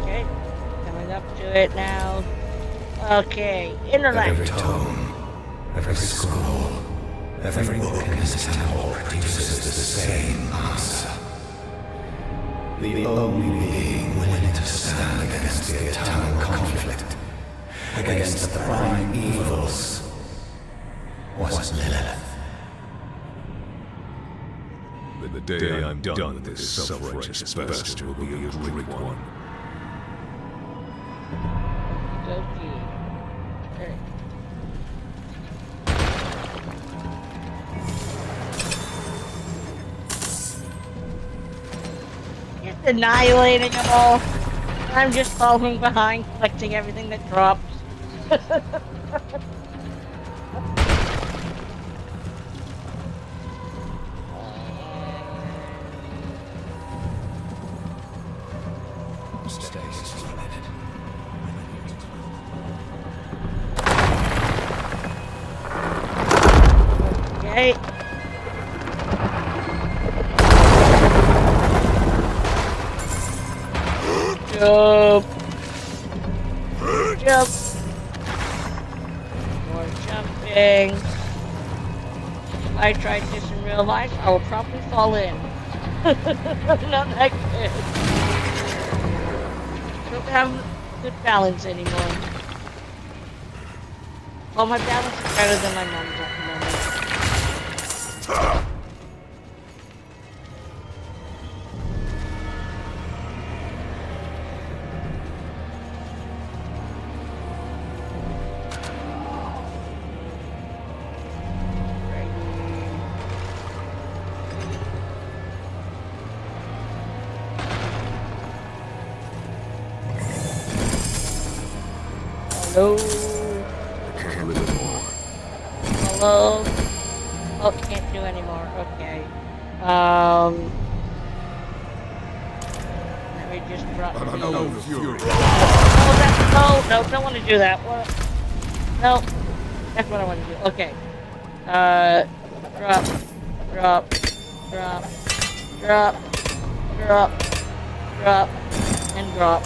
Okay, coming up to it now. Okay, intellect. Every tome, every scroll, every book in this temple produces the same answer. The only being willing to stand against the eternal conflict, against the prime evils, was Lilith. The day I'm done with this self-righteous bastard will be a great one. Okey-dokey. Alright. Just annihilating them all. I'm just following behind, collecting everything that drops. Stasis limited. Okay. Jump. Jump. More jumping. If I tried this in real life, I would probably fall in. I'm not that good. Don't have good balance anymore. Well, my balance is better than my mom's at the moment. Hello? Can't live anymore. Hello? Oh, can't do anymore. Okay. Let me just drop I'm these. no fury. No, don't want to do that. What? No, that's what I want to do. Okay. Drop, drop, drop, drop, drop, drop, and drop.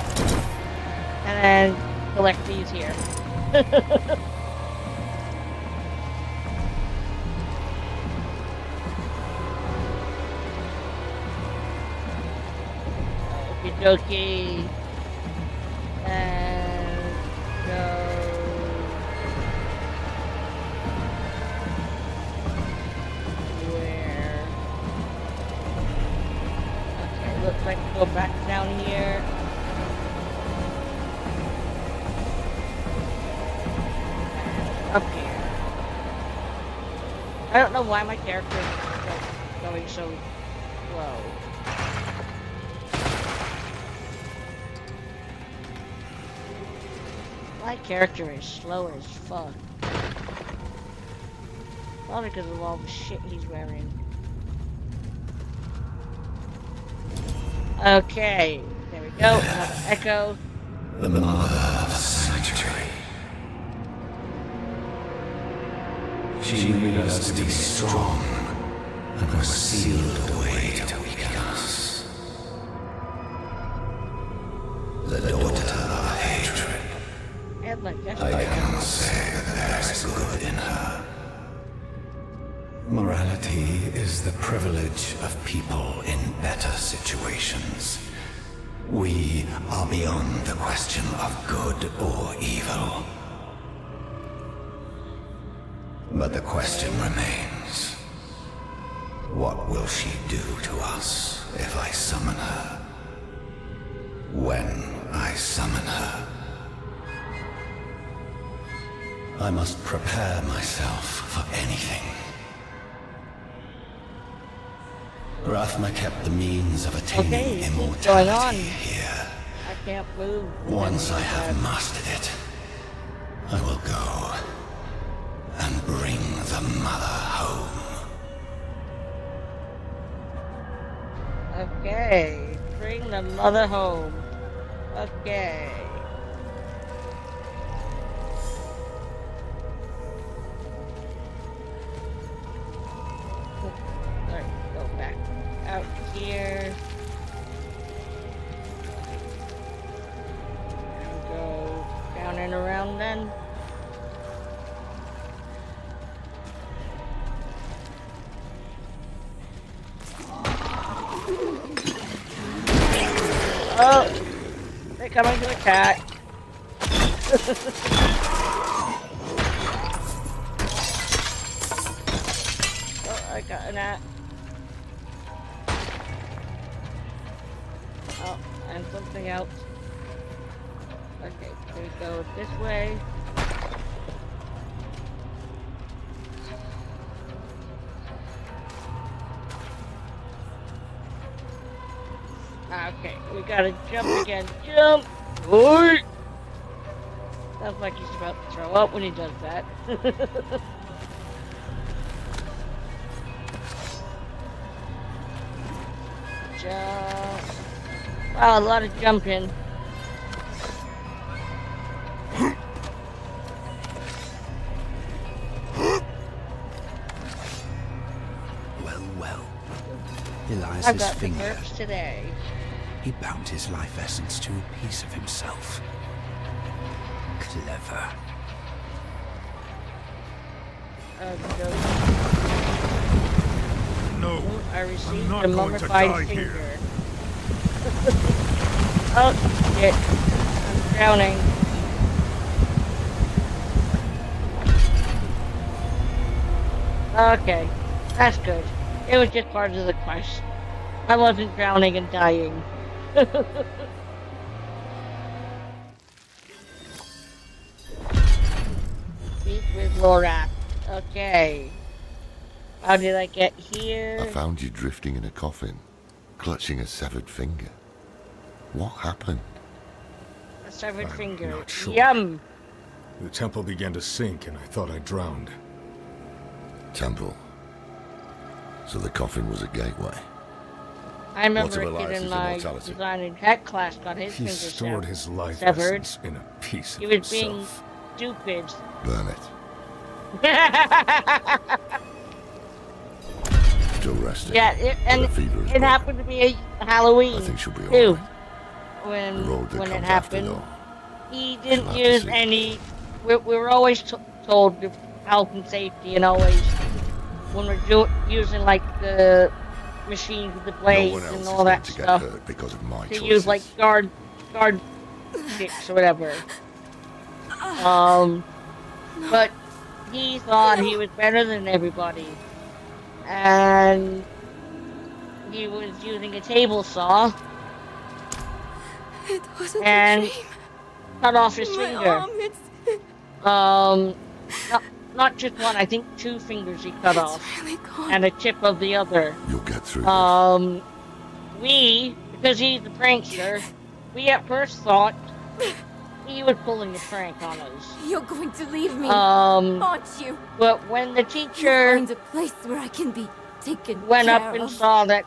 And then collect these here. Okie dokie. And go. Where? Okay, looks like we go back down here. Up here. I don't know why my character is going so slow. My character is slow as fuck. Probably because of all the shit he's wearing. Okay, there we go. Another echo. The mother of sanctuary. She made us to be strong and was sealed away to weaken us. The daughter of hatred. And like that's I cannot say that there is good in her. Morality is the privilege of people in better situations. We are beyond the question of good or evil. But the question remains. What will she do to us if I summon her? When I summon her? I must prepare myself for anything. Rathma kept the means of attaining what's going immortality on? here. I can't move. Once I have mastered it, I will go and bring the mother home. Okay, bring the mother home. Okay. Alright, go back out here. And go down and around then. Oh, they're coming to attack. Oh, I got an axe. Oh, and something else. Okay, we go this way. Okay, we gotta jump again. Jump! Oi! Sounds like he's about to throw up when he does that. Jump. Wow, a lot of jumping. Well. I've Eliza's got the finger. perks today. He bound his life essence to a piece of himself. Clever. No, I I'm received not a going to mummified die finger. here. Oh, shit. I'm drowning. Okay, that's good. It was just part of the quest. I wasn't drowning and dying. Speak with Laura. Okay. How did I get here? I found you drifting in a coffin, clutching a severed finger. What happened? A severed I'm finger. not sure. Yum! The temple began to sink and I thought I drowned. Temple. So the coffin was a gateway. I remember What's of a kid in Eliza's my immortality? design and tech class got his He finger stored his life severed. essence in a piece of He was being himself. stupid. Burn it. Still resting. Yeah, But her fever is it broken. happened to be a Halloween I think she'll be too. alright. The road that When it comes after, happened, though. he didn't She'll have to use see. any. We were always told to health and safety, and always when we're using like the machines with the No blades one else and is all going that to get stuff, hurt because of my to choices. use like guard sticks or whatever. But he thought he was better than everybody, and he was using a table saw It wasn't and a dream. cut off his My finger. arm, it's Not just one. I think 2 fingers he cut off, really gone. and a tip of the other. You'll get through this. Because he's a prankster, we at first thought he was pulling a prank on us. You're going to leave me, Um, aren't you? but when the You'll teacher find a place where I can be taken went care up and of. saw that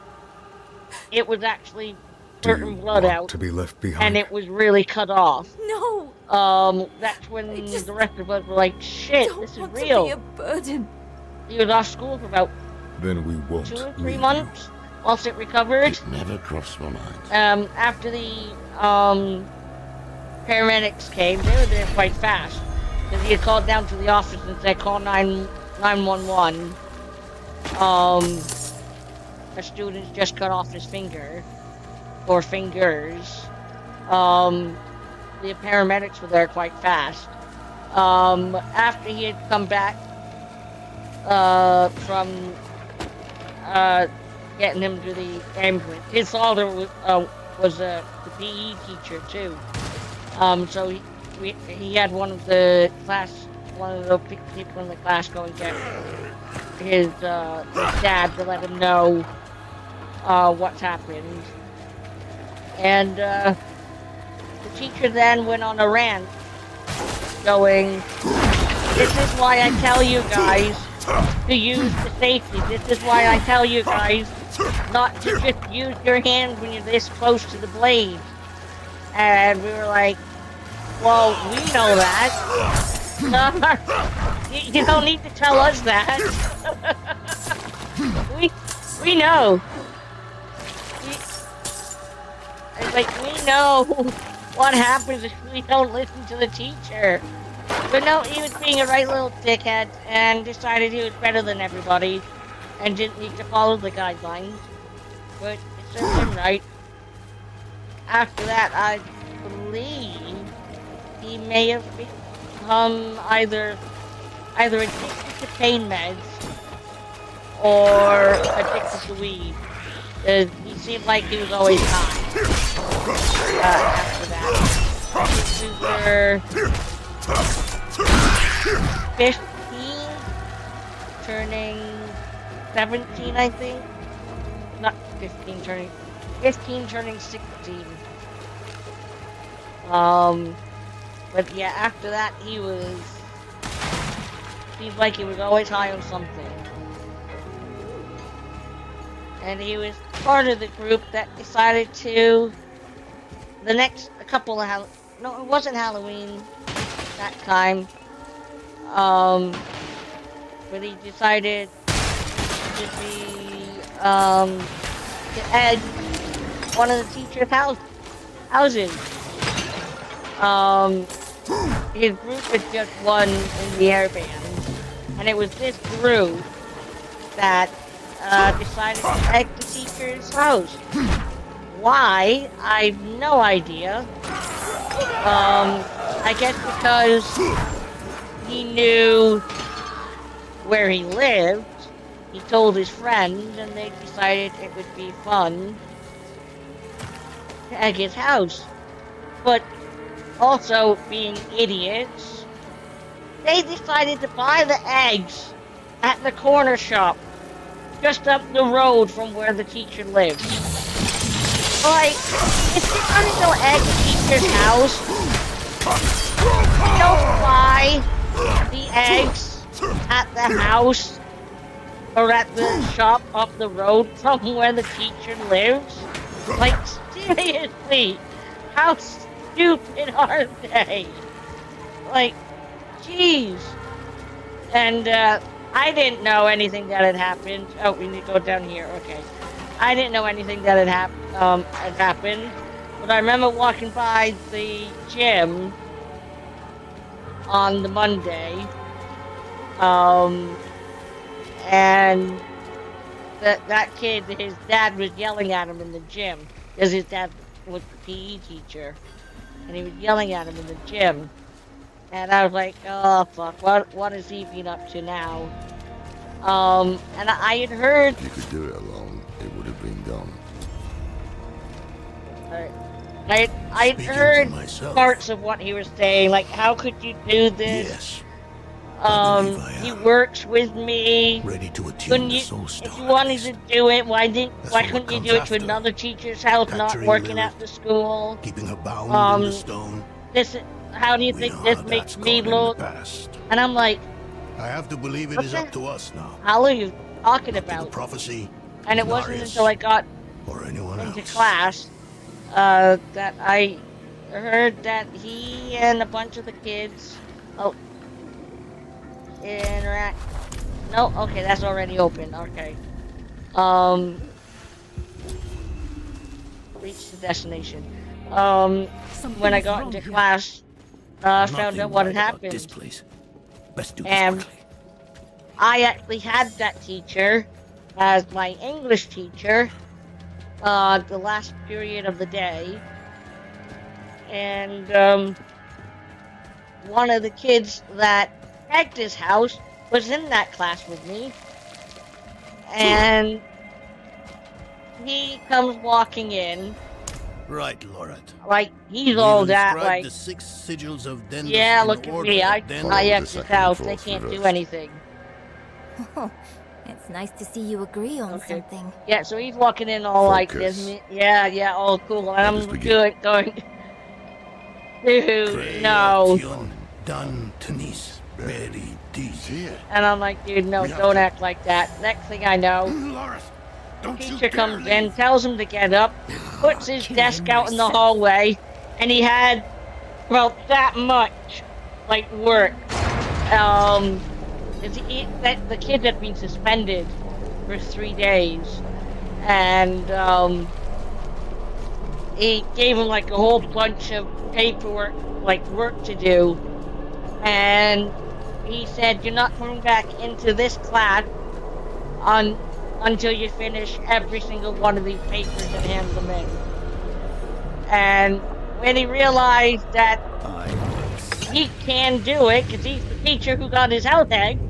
it was actually Do you certain blood want out, to be left behind? and it was really cut off. No, That's when I just the rest of us were like, shit, don't this is want to be real. a burden. He was off school for about Then we won't 2 or 3 leave months whilst it recovered. It never crossed my mind. After the paramedics came, they were there quite fast. Because he had called down to the office and said, call 911. A student just cut off his finger. Or fingers. The paramedics were there quite fast. After he had come back from getting him to the ambulance, his father was the PE teacher too. So he had one of the people in the class go and get his dad to let him know what's happened. And the teacher then went on a rant going, this is why I tell you guys to use the safety. This is why I tell you guys not to just use your hands when you're this close to the blade. And we were like, well, we know that. You don't need to tell us that. we know. It's like, we know what happens if we don't listen to the teacher. But no, he was being a right little dickhead and decided he was better than everybody and didn't need to follow the guidelines. But it served him right. After that, I believe he may have become either addicted to pain meds or addicted to weed. He seemed like he was always high. After that, we were 15, turning 17, I think. Not 15, turning 16. But yeah, after that, seemed like he was always high on something. And he was part of the group that decided to, no, it wasn't Halloween that time, but he decided to egg one of the teacher's houses. His group was just one in the air band, and it was this group that decided to egg the teacher's house. Why? I've no idea. I guess because he knew where he lived. He told his friends, and they decided it would be fun to egg his house. But also, being idiots, they decided to buy the eggs at the corner shop just up the road from where the teacher lived. Like, if you're gonna go egg the teacher's house, don't buy the eggs at the house or at the shop up the road from where the teacher lives. Like, seriously, how stupid are they? Like, jeez. And I didn't know anything that had happened. Oh, we need to go down here. Okay. I didn't know anything that had happened. But I remember walking by the gym on the Monday. And that kid, his dad was yelling at him in the gym. Because his dad was the PE teacher. And he was yelling at him in the gym. And I was like, oh fuck, what is he been up to now? And I had heard... If you could do it alone, it would have been done. I'd heard parts of what he was saying, like, how could you do this? Yes. He works with me. Ready to attune Couldn't the you, soul stone. if you wanted to do it, why what couldn't you comes do it to after. another teacher's house, not Capturing working Lilith, at the school? Keeping her bound in the stone. How do you We think know this how makes that's me gone in the look? past. And I'm like, I have to believe it What is the- up to us now. how are you talking Up to the about? prophecy, And it wasn't Narius, until I got or anyone into else. class that I heard that he and a bunch of the kids interact. No, okay, that's already open. Okay. Reach the destination. When I got into class, I found out what had happened. This place. Best do this And quickly. I actually had that teacher as my English teacher the last period of the day. And one of the kids that egged his house was in that class with me. And he comes walking in, Right, Loret. like he's all that, inscribe like, the 6 sigils of Dendus yeah, in look at order, me, I then egged the his second house, they force can't do reversed. anything. Oh, it's nice to see you agree on Okay. something. Yeah, so he's walking in all like this, Focus. yeah, all cool, and us I'm begin. going, dude, no. Creation, done, Tanis, very deep. And I'm like, dude, no, don't act like that. Next thing I know, Loret, don't you teacher dare comes leave. in, tells him to get up, puts his desk out in the hallway, and he had about that much, like, work. The kid had been suspended for 3 days, and he gave him like a whole bunch of paperwork, like work to do, and he said, "You're not coming back into this class until you finish every single one of these papers and hand them in." And when he realized that he can do it, because he's the teacher who got his house egged,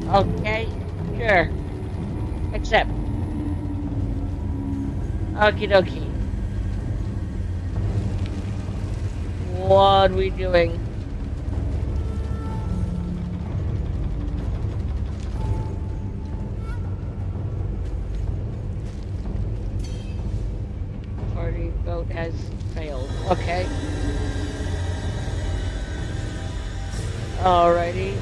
okay, sure, accept. Okie dokie. What are we doing? Party. Okay. Alrighty.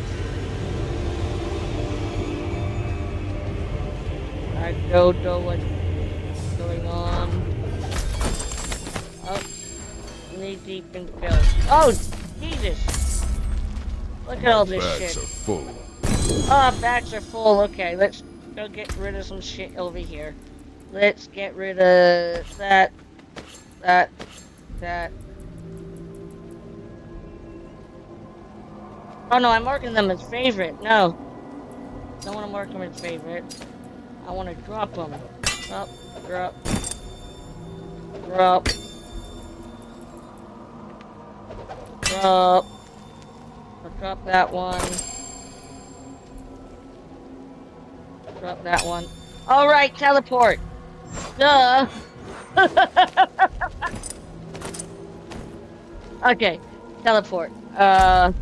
I don't know what's going on. Oh, knee deep in filth. Oh, Jesus! Look at all this Bags shit. are full. Ah, bags are full. Okay, let's go get rid of some shit over here. Let's get rid of that, that. Oh no, I'm marking them as favorite. No, don't want to mark them as favorite. I want to drop them. Drop, drop, drop, drop. I'll drop that one. Drop that one. All right, teleport. Duh. Okay, teleport. There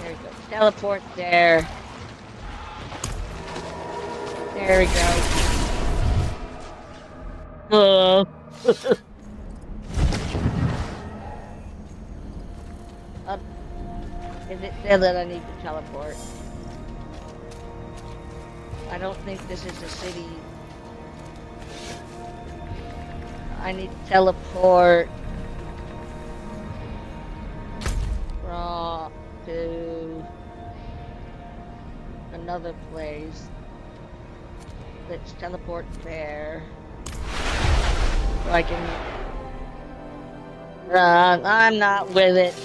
we go. Teleport there. There we go. Is it there that I need to teleport? I don't think this is the city. I need to teleport to another place. Let's teleport there. So I can run. I'm not with it.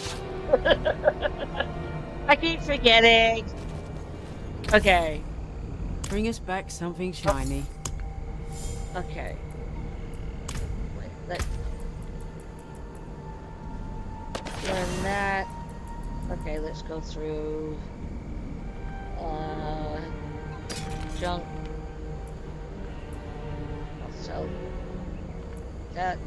I keep forgetting. Okay. Bring us back something shiny. Okay. Wait, let's learn that. Okay, let's go through junk. I'll sell that.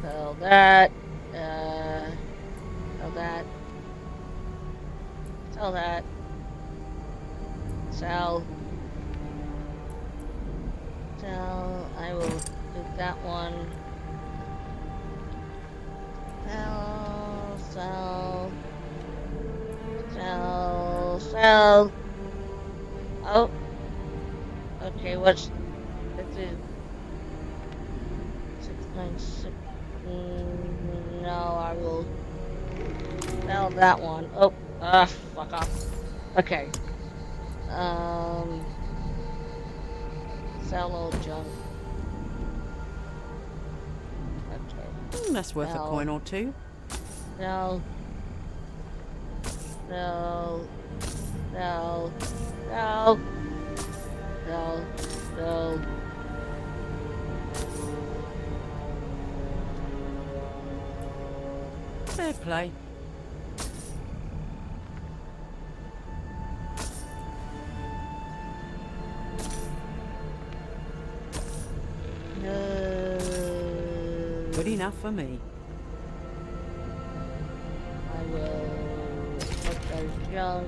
Sell that. Sell that. Sell that. Sell. Sell. I will do that one. Sell. Sell. Sell. Sell. Oh. Okay, what's this is 696. No, I will sell that one. Oh, fuck off. Okay. Sell old junk. Okay. That's worth a coin or two. Sell. Sell. Sell. Sell. Sell. Sell. Fair play. Good enough for me. I will put those junk.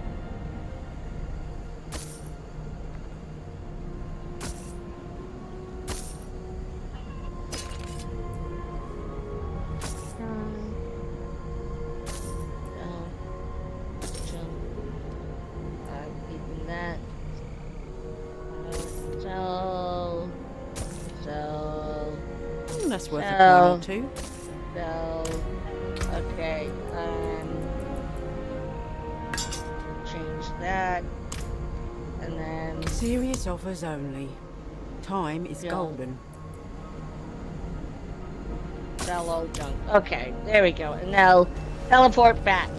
I'm keeping that. That's worth a coin or two. So, okay, change that, and then Serious offers only. Time is Yeah. golden. sell all junk. Okay, there we go. And now teleport back.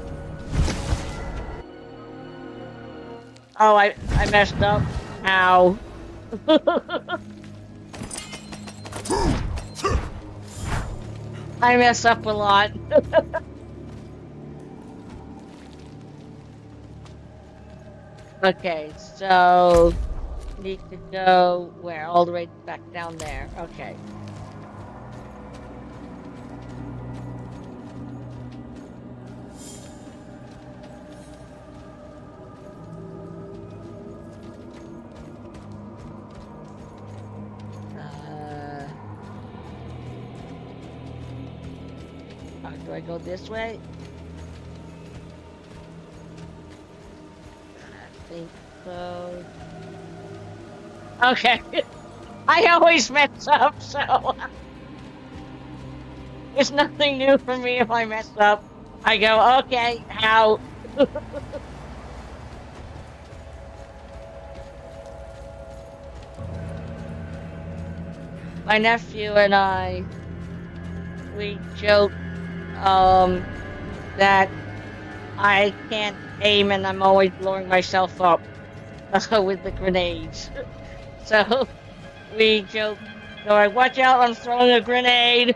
Oh, I messed up. Ow. I mess up a lot. Okay, so need to go where? All the way back down there. Okay. Do I go this way? I think so. Okay. I always mess up, so it's nothing new for me if I mess up. I go, okay, how? My nephew and I, we joke, that I can't aim and I'm always blowing myself up with the grenades. So we joke, go like, watch out, I'm throwing a grenade.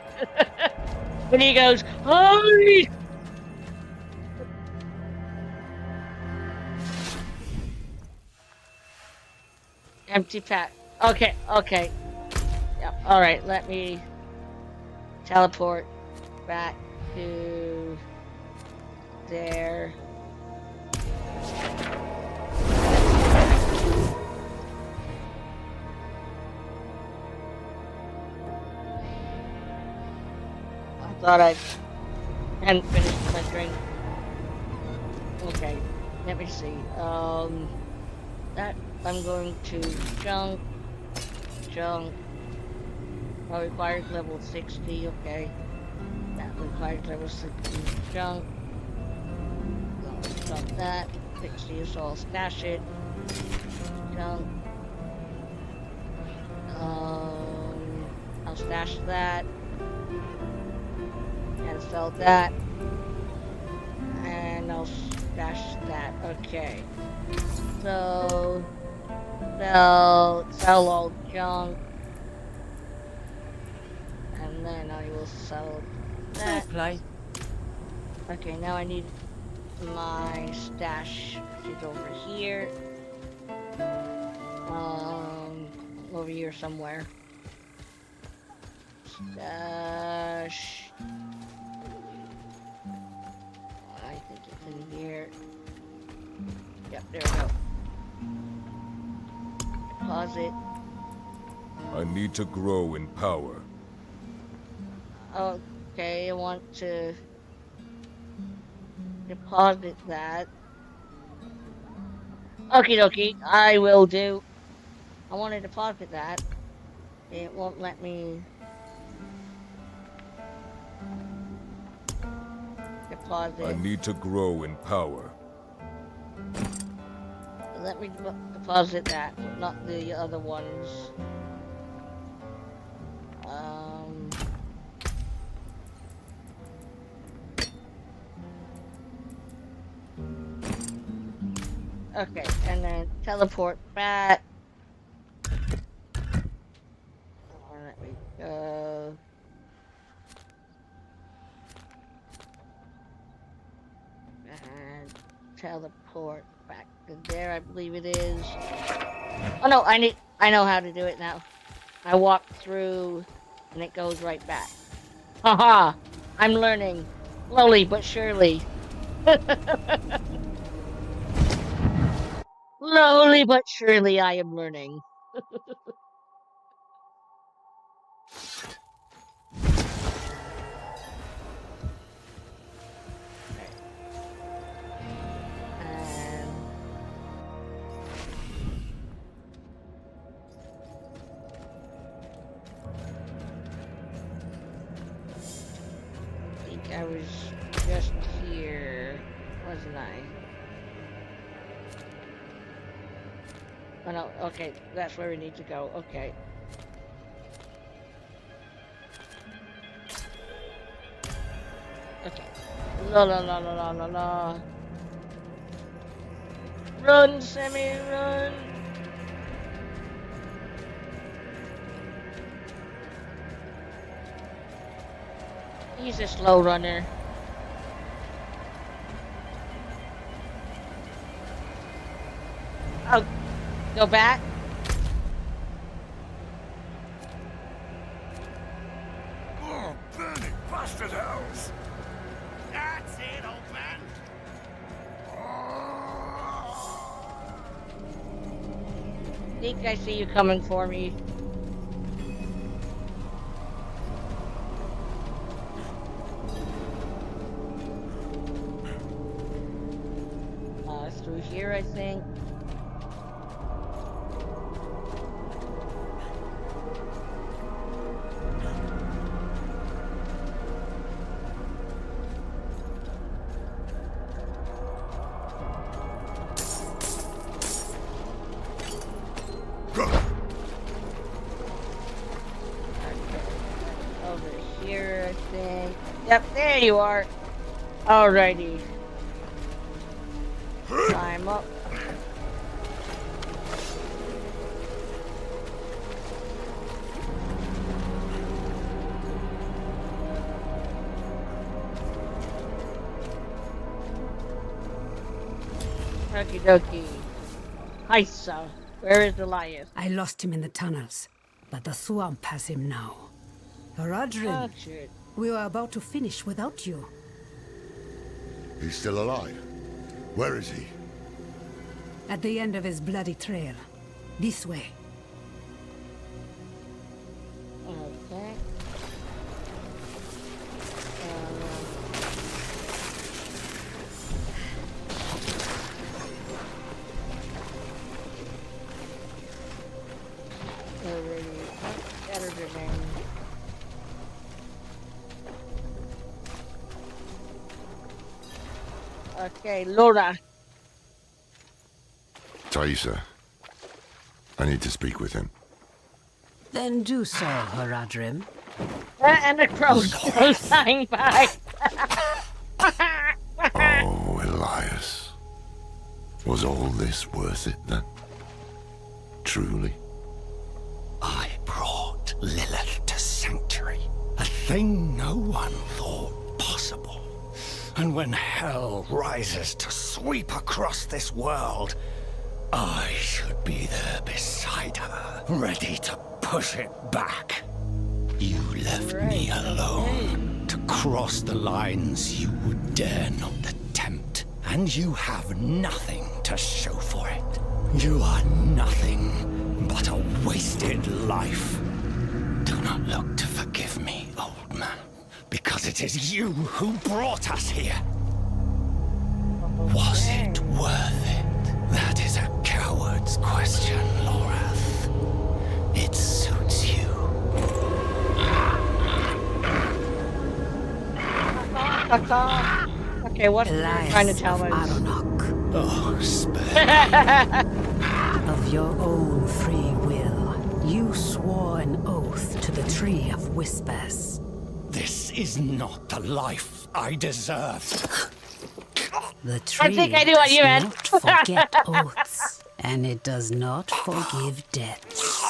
And he goes, hi! Empty pack. Okay, okay. Yep. Alright, let me teleport back to there. I thought I hadn't finished my drink. Okay, let me see. That I'm going to junk. Oh, required level 60. Okay, that required level 60 junk. Stop that. 60, so I'll stash it. Junk. I'll stash that. And sell that. And I'll stash that. Okay. So sell all junk. And then I will sell Fair that. play. Okay, now I need my stash, which is over here. Over here somewhere. Stash. I think it's in here. Yep, there we go. Deposit. I need to grow in power. Okay, I want to deposit that. Okie dokie, I will do. I want to deposit that. It won't let me deposit. I need to grow in power. Let me deposit that, but not the other ones. Okay, and then teleport back. Let me go. And teleport back to there, I believe it is. Oh no, I know how to do it now. I walk through and it goes right back. Haha! I'm learning. Slowly but surely. Slowly but surely I am learning. I was just here, wasn't I? Oh no, okay, that's where we need to go, okay. Okay. La la la la la la la. Run, Sammy, run! He's a slow runner. Oh, go back. Oh, burning bastard house! That's it, old man! Think I see you coming for me. here, I think. Over here, I think. Yep, there you are. Alrighty. Climb up. Okie dokie. Hi, sir. Where is Elias? I lost him in the tunnels, but the swamp has him now. Rodrin, Oh, shit. we were about to finish without you. He's still alive. Where is he? At the end of his bloody trail. This way. Okay. Better than okay, Laura. Thaisa. I need to speak with him. Then do so, Horadrim. And the crows flying by. Oh, Elias. Was all this worth it, then? Truly? I brought Lilith to Sanctuary, a thing no one thought possible. And when hell rises to sweep across this world, I should be there beside her, ready to push it back. You left me alone to cross the lines you would dare not attempt, and you have nothing to show for it. You are nothing but a wasted life. Do not look to forgive me, old man, because it is you who brought us here. Was it worth it? That is a coward's question, Lorath. It suits you. Okay, what are you trying to tell us? Aronok. Oh, spare. Of your own free will, you swore an oath to the Tree of Whispers. This is not the life I deserve. The tree think I knew what you does meant. not forget oaths, and it does not forgive debts.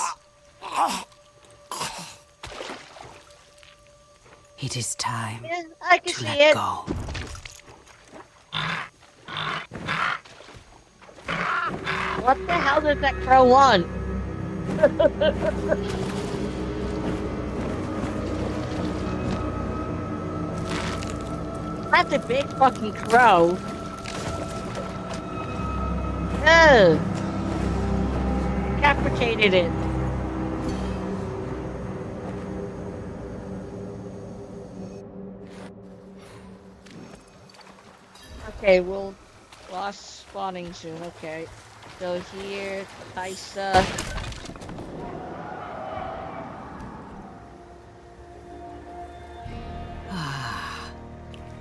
It is time Yeah, I can to see let it. go. What the hell does that crow want? That's a big fucking crow. Oh. Decapitated it. Okay, we'll boss spawning soon. Okay, so here, Thaisa.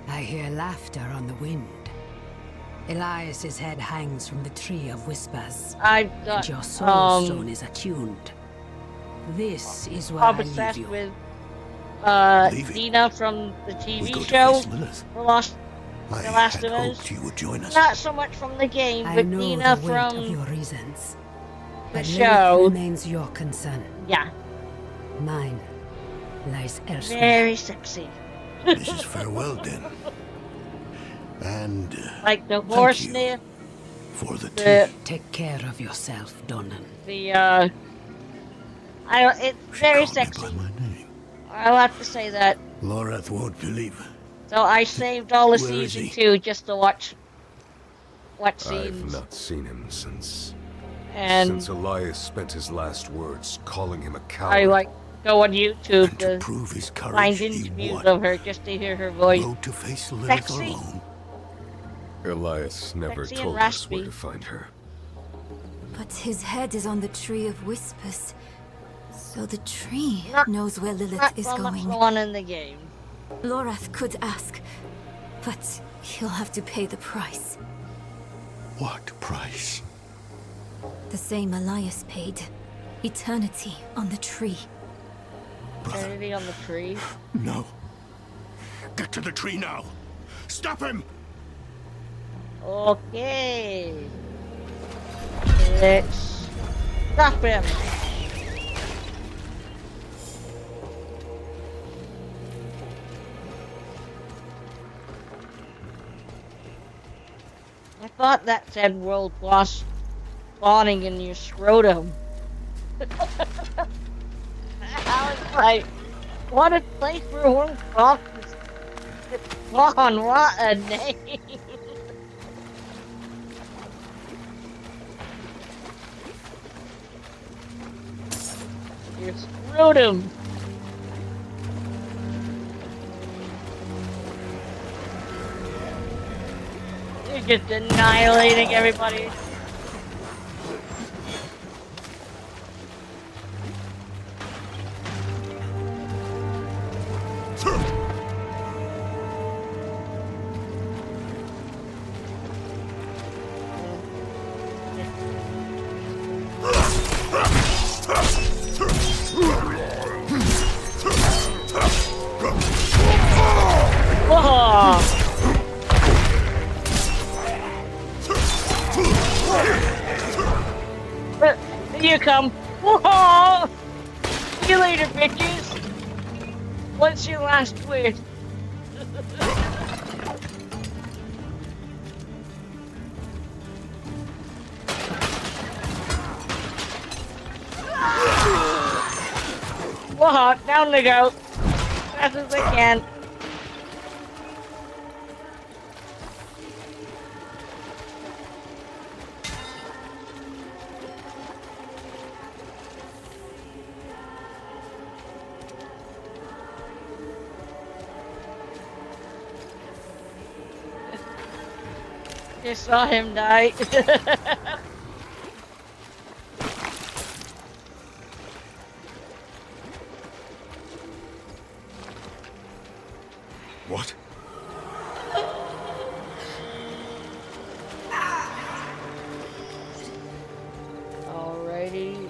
I hear laughter on the wind. Elias's head hangs from the Tree of Whispers, I've and got your soul stone is attuned. This is where I leave obsessed you. with Leave it? Dina from the We TV go to show, face Lilith. The Last I The Last had of Us. hoped you would join us. Not so much from the game, I but know Dina the weight of from your reasons, the but show. Lilith remains your concern. Yeah, Mine lies elsewhere. very sexy. This is farewell, then. And Like the thank horse you sniff, for the the tea. Take care of yourself, Donan. it's She very called me sexy. by my name. I'll have to say that. Lorath won't believe. So I saved all of Where is season he? 2 just to watch I've scenes. not seen him since And Elias spent his last words calling him a coward. I like go on YouTube And to to prove his courage, find he interviews won. of her just to hear her voice. Rode to face Lilith Sexy. alone. Elias never Sexy and told us where raspy. to find her. But his head is on the Tree of Whispers. So the tree Not- knows where Lilith Not is so much going. the one in the game. Lorath could ask, but he'll have to pay the price. What price? The same Elias paid. Eternity on the tree. Eternity on the tree. No. Get to the tree now. Stop him! Okay. Let's stop him. I thought that said world boss spawning in your scrotum. I was like, what a place for a world boss to spawn. What a name. Your scrotum. You're just annihilating everybody. Whoa! Here you come. Whoa! See you later, bitches. What's your last word? Whoa! Down they go. Fast as I can. Just saw him die. What? Alrighty.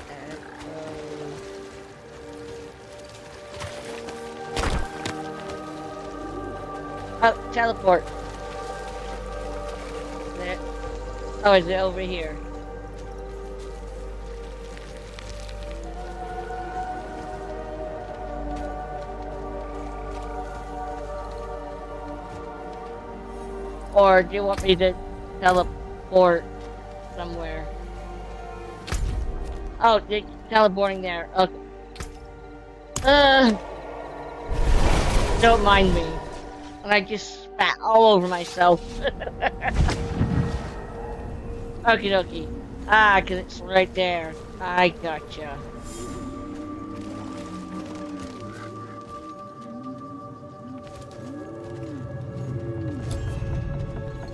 And, oh, teleport. There. Oh, is it over here? Or do you want me to teleport somewhere? Oh, they're teleporting there. Okay. Don't mind me. And I just spat all over myself. Okie dokie. Ah, 'cause it's right there. I gotcha.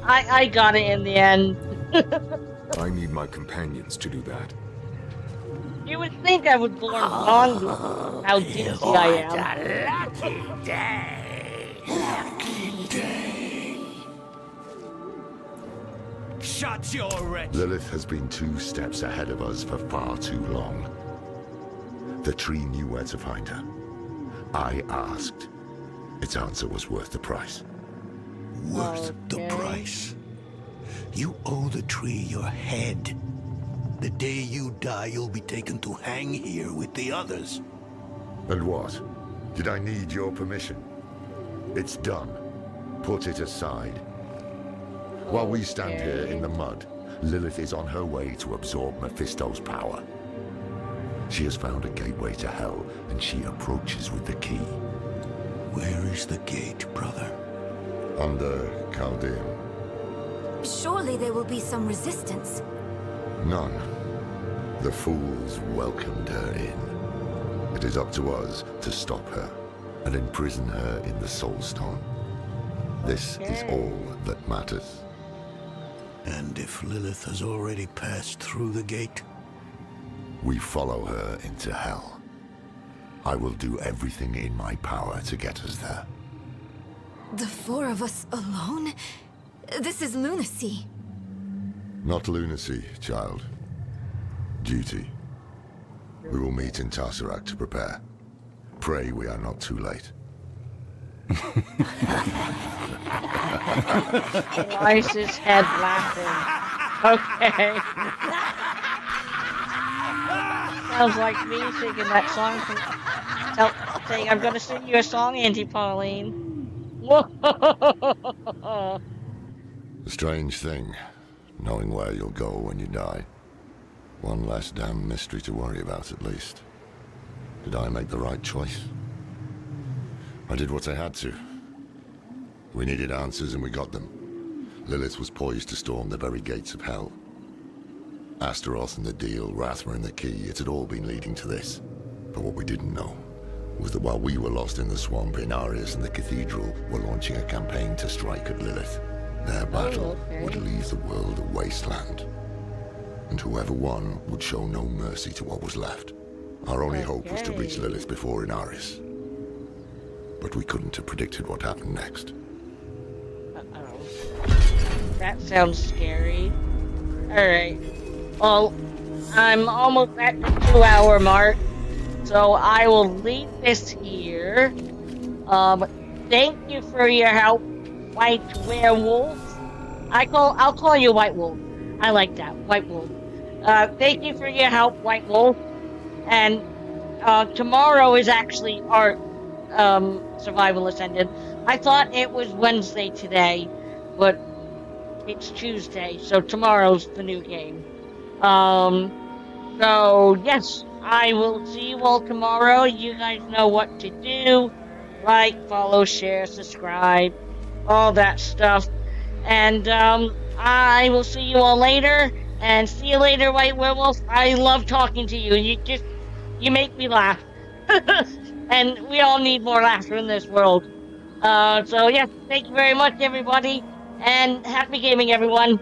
I got it in the end. I need my companions to do that. You would think I would born blonde with how ditzy I am. Lucky day. Lucky day. Shut your wretch. Lilith has been 2 steps ahead of us for far too long. The tree knew where to find her. I asked. Its answer was worth the price. Worth the price. You owe the tree your head. The day you die, you'll be taken to hang here with the others. And what? Did I need your permission? It's done. Put it aside. While we stand here in the mud, Lilith is on her way to absorb Mephisto's power. She has found a gateway to hell, and she approaches with the key. Where is the gate, brother? Under Chaldean. Surely there will be some resistance. None. The fools welcomed her in. It is up to us to stop her and imprison her in the Soul Stone. This is all that matters. And if Lilith has already passed through the gate? We follow her into hell. I will do everything in my power to get us there. The four of us alone? This is lunacy. Not lunacy, child. Duty. We will meet in Tesseract to prepare. Pray we are not too late. Elias's head laughing. Okay. Sounds like me singing that song. Saying, I'm gonna sing you a song, Auntie Pauline. Whoa! A strange thing, knowing where you'll go when you die. One less damn mystery to worry about, at least. Did I make the right choice? I did what I had to. We needed answers and we got them. Lilith was poised to storm the very gates of hell. Astaroth and the deal, Rathma and the key, it had all been leading to this. But what we didn't know was that while we were lost in the swamp, Inarius and the cathedral were launching a campaign to strike at Lilith. Their battle would leave the world a wasteland. And whoever won would show no mercy to what was left. Our only hope was to reach Lilith before Inarius. But we couldn't have predicted what happened next. Uh-oh. That sounds scary. Alright. Well, I'm almost at the 2-hour mark, so I will leave this here. Thank you for your help, White Werewolf. I'll call you White Wolf. I like that, White Wolf. Thank you for your help, White Wolf. And tomorrow is actually our Survival Ascended. I thought it was Wednesday today, but it's Tuesday, so tomorrow's the new game. So yes, I will see you all tomorrow. You guys know what to do. Like, follow, share, subscribe, all that stuff. And I will see you all later. And see you later, White Werewolf. I love talking to you. You make me laugh. And we all need more laughter in this world. So yeah, thank you very much, everybody. And happy gaming, everyone.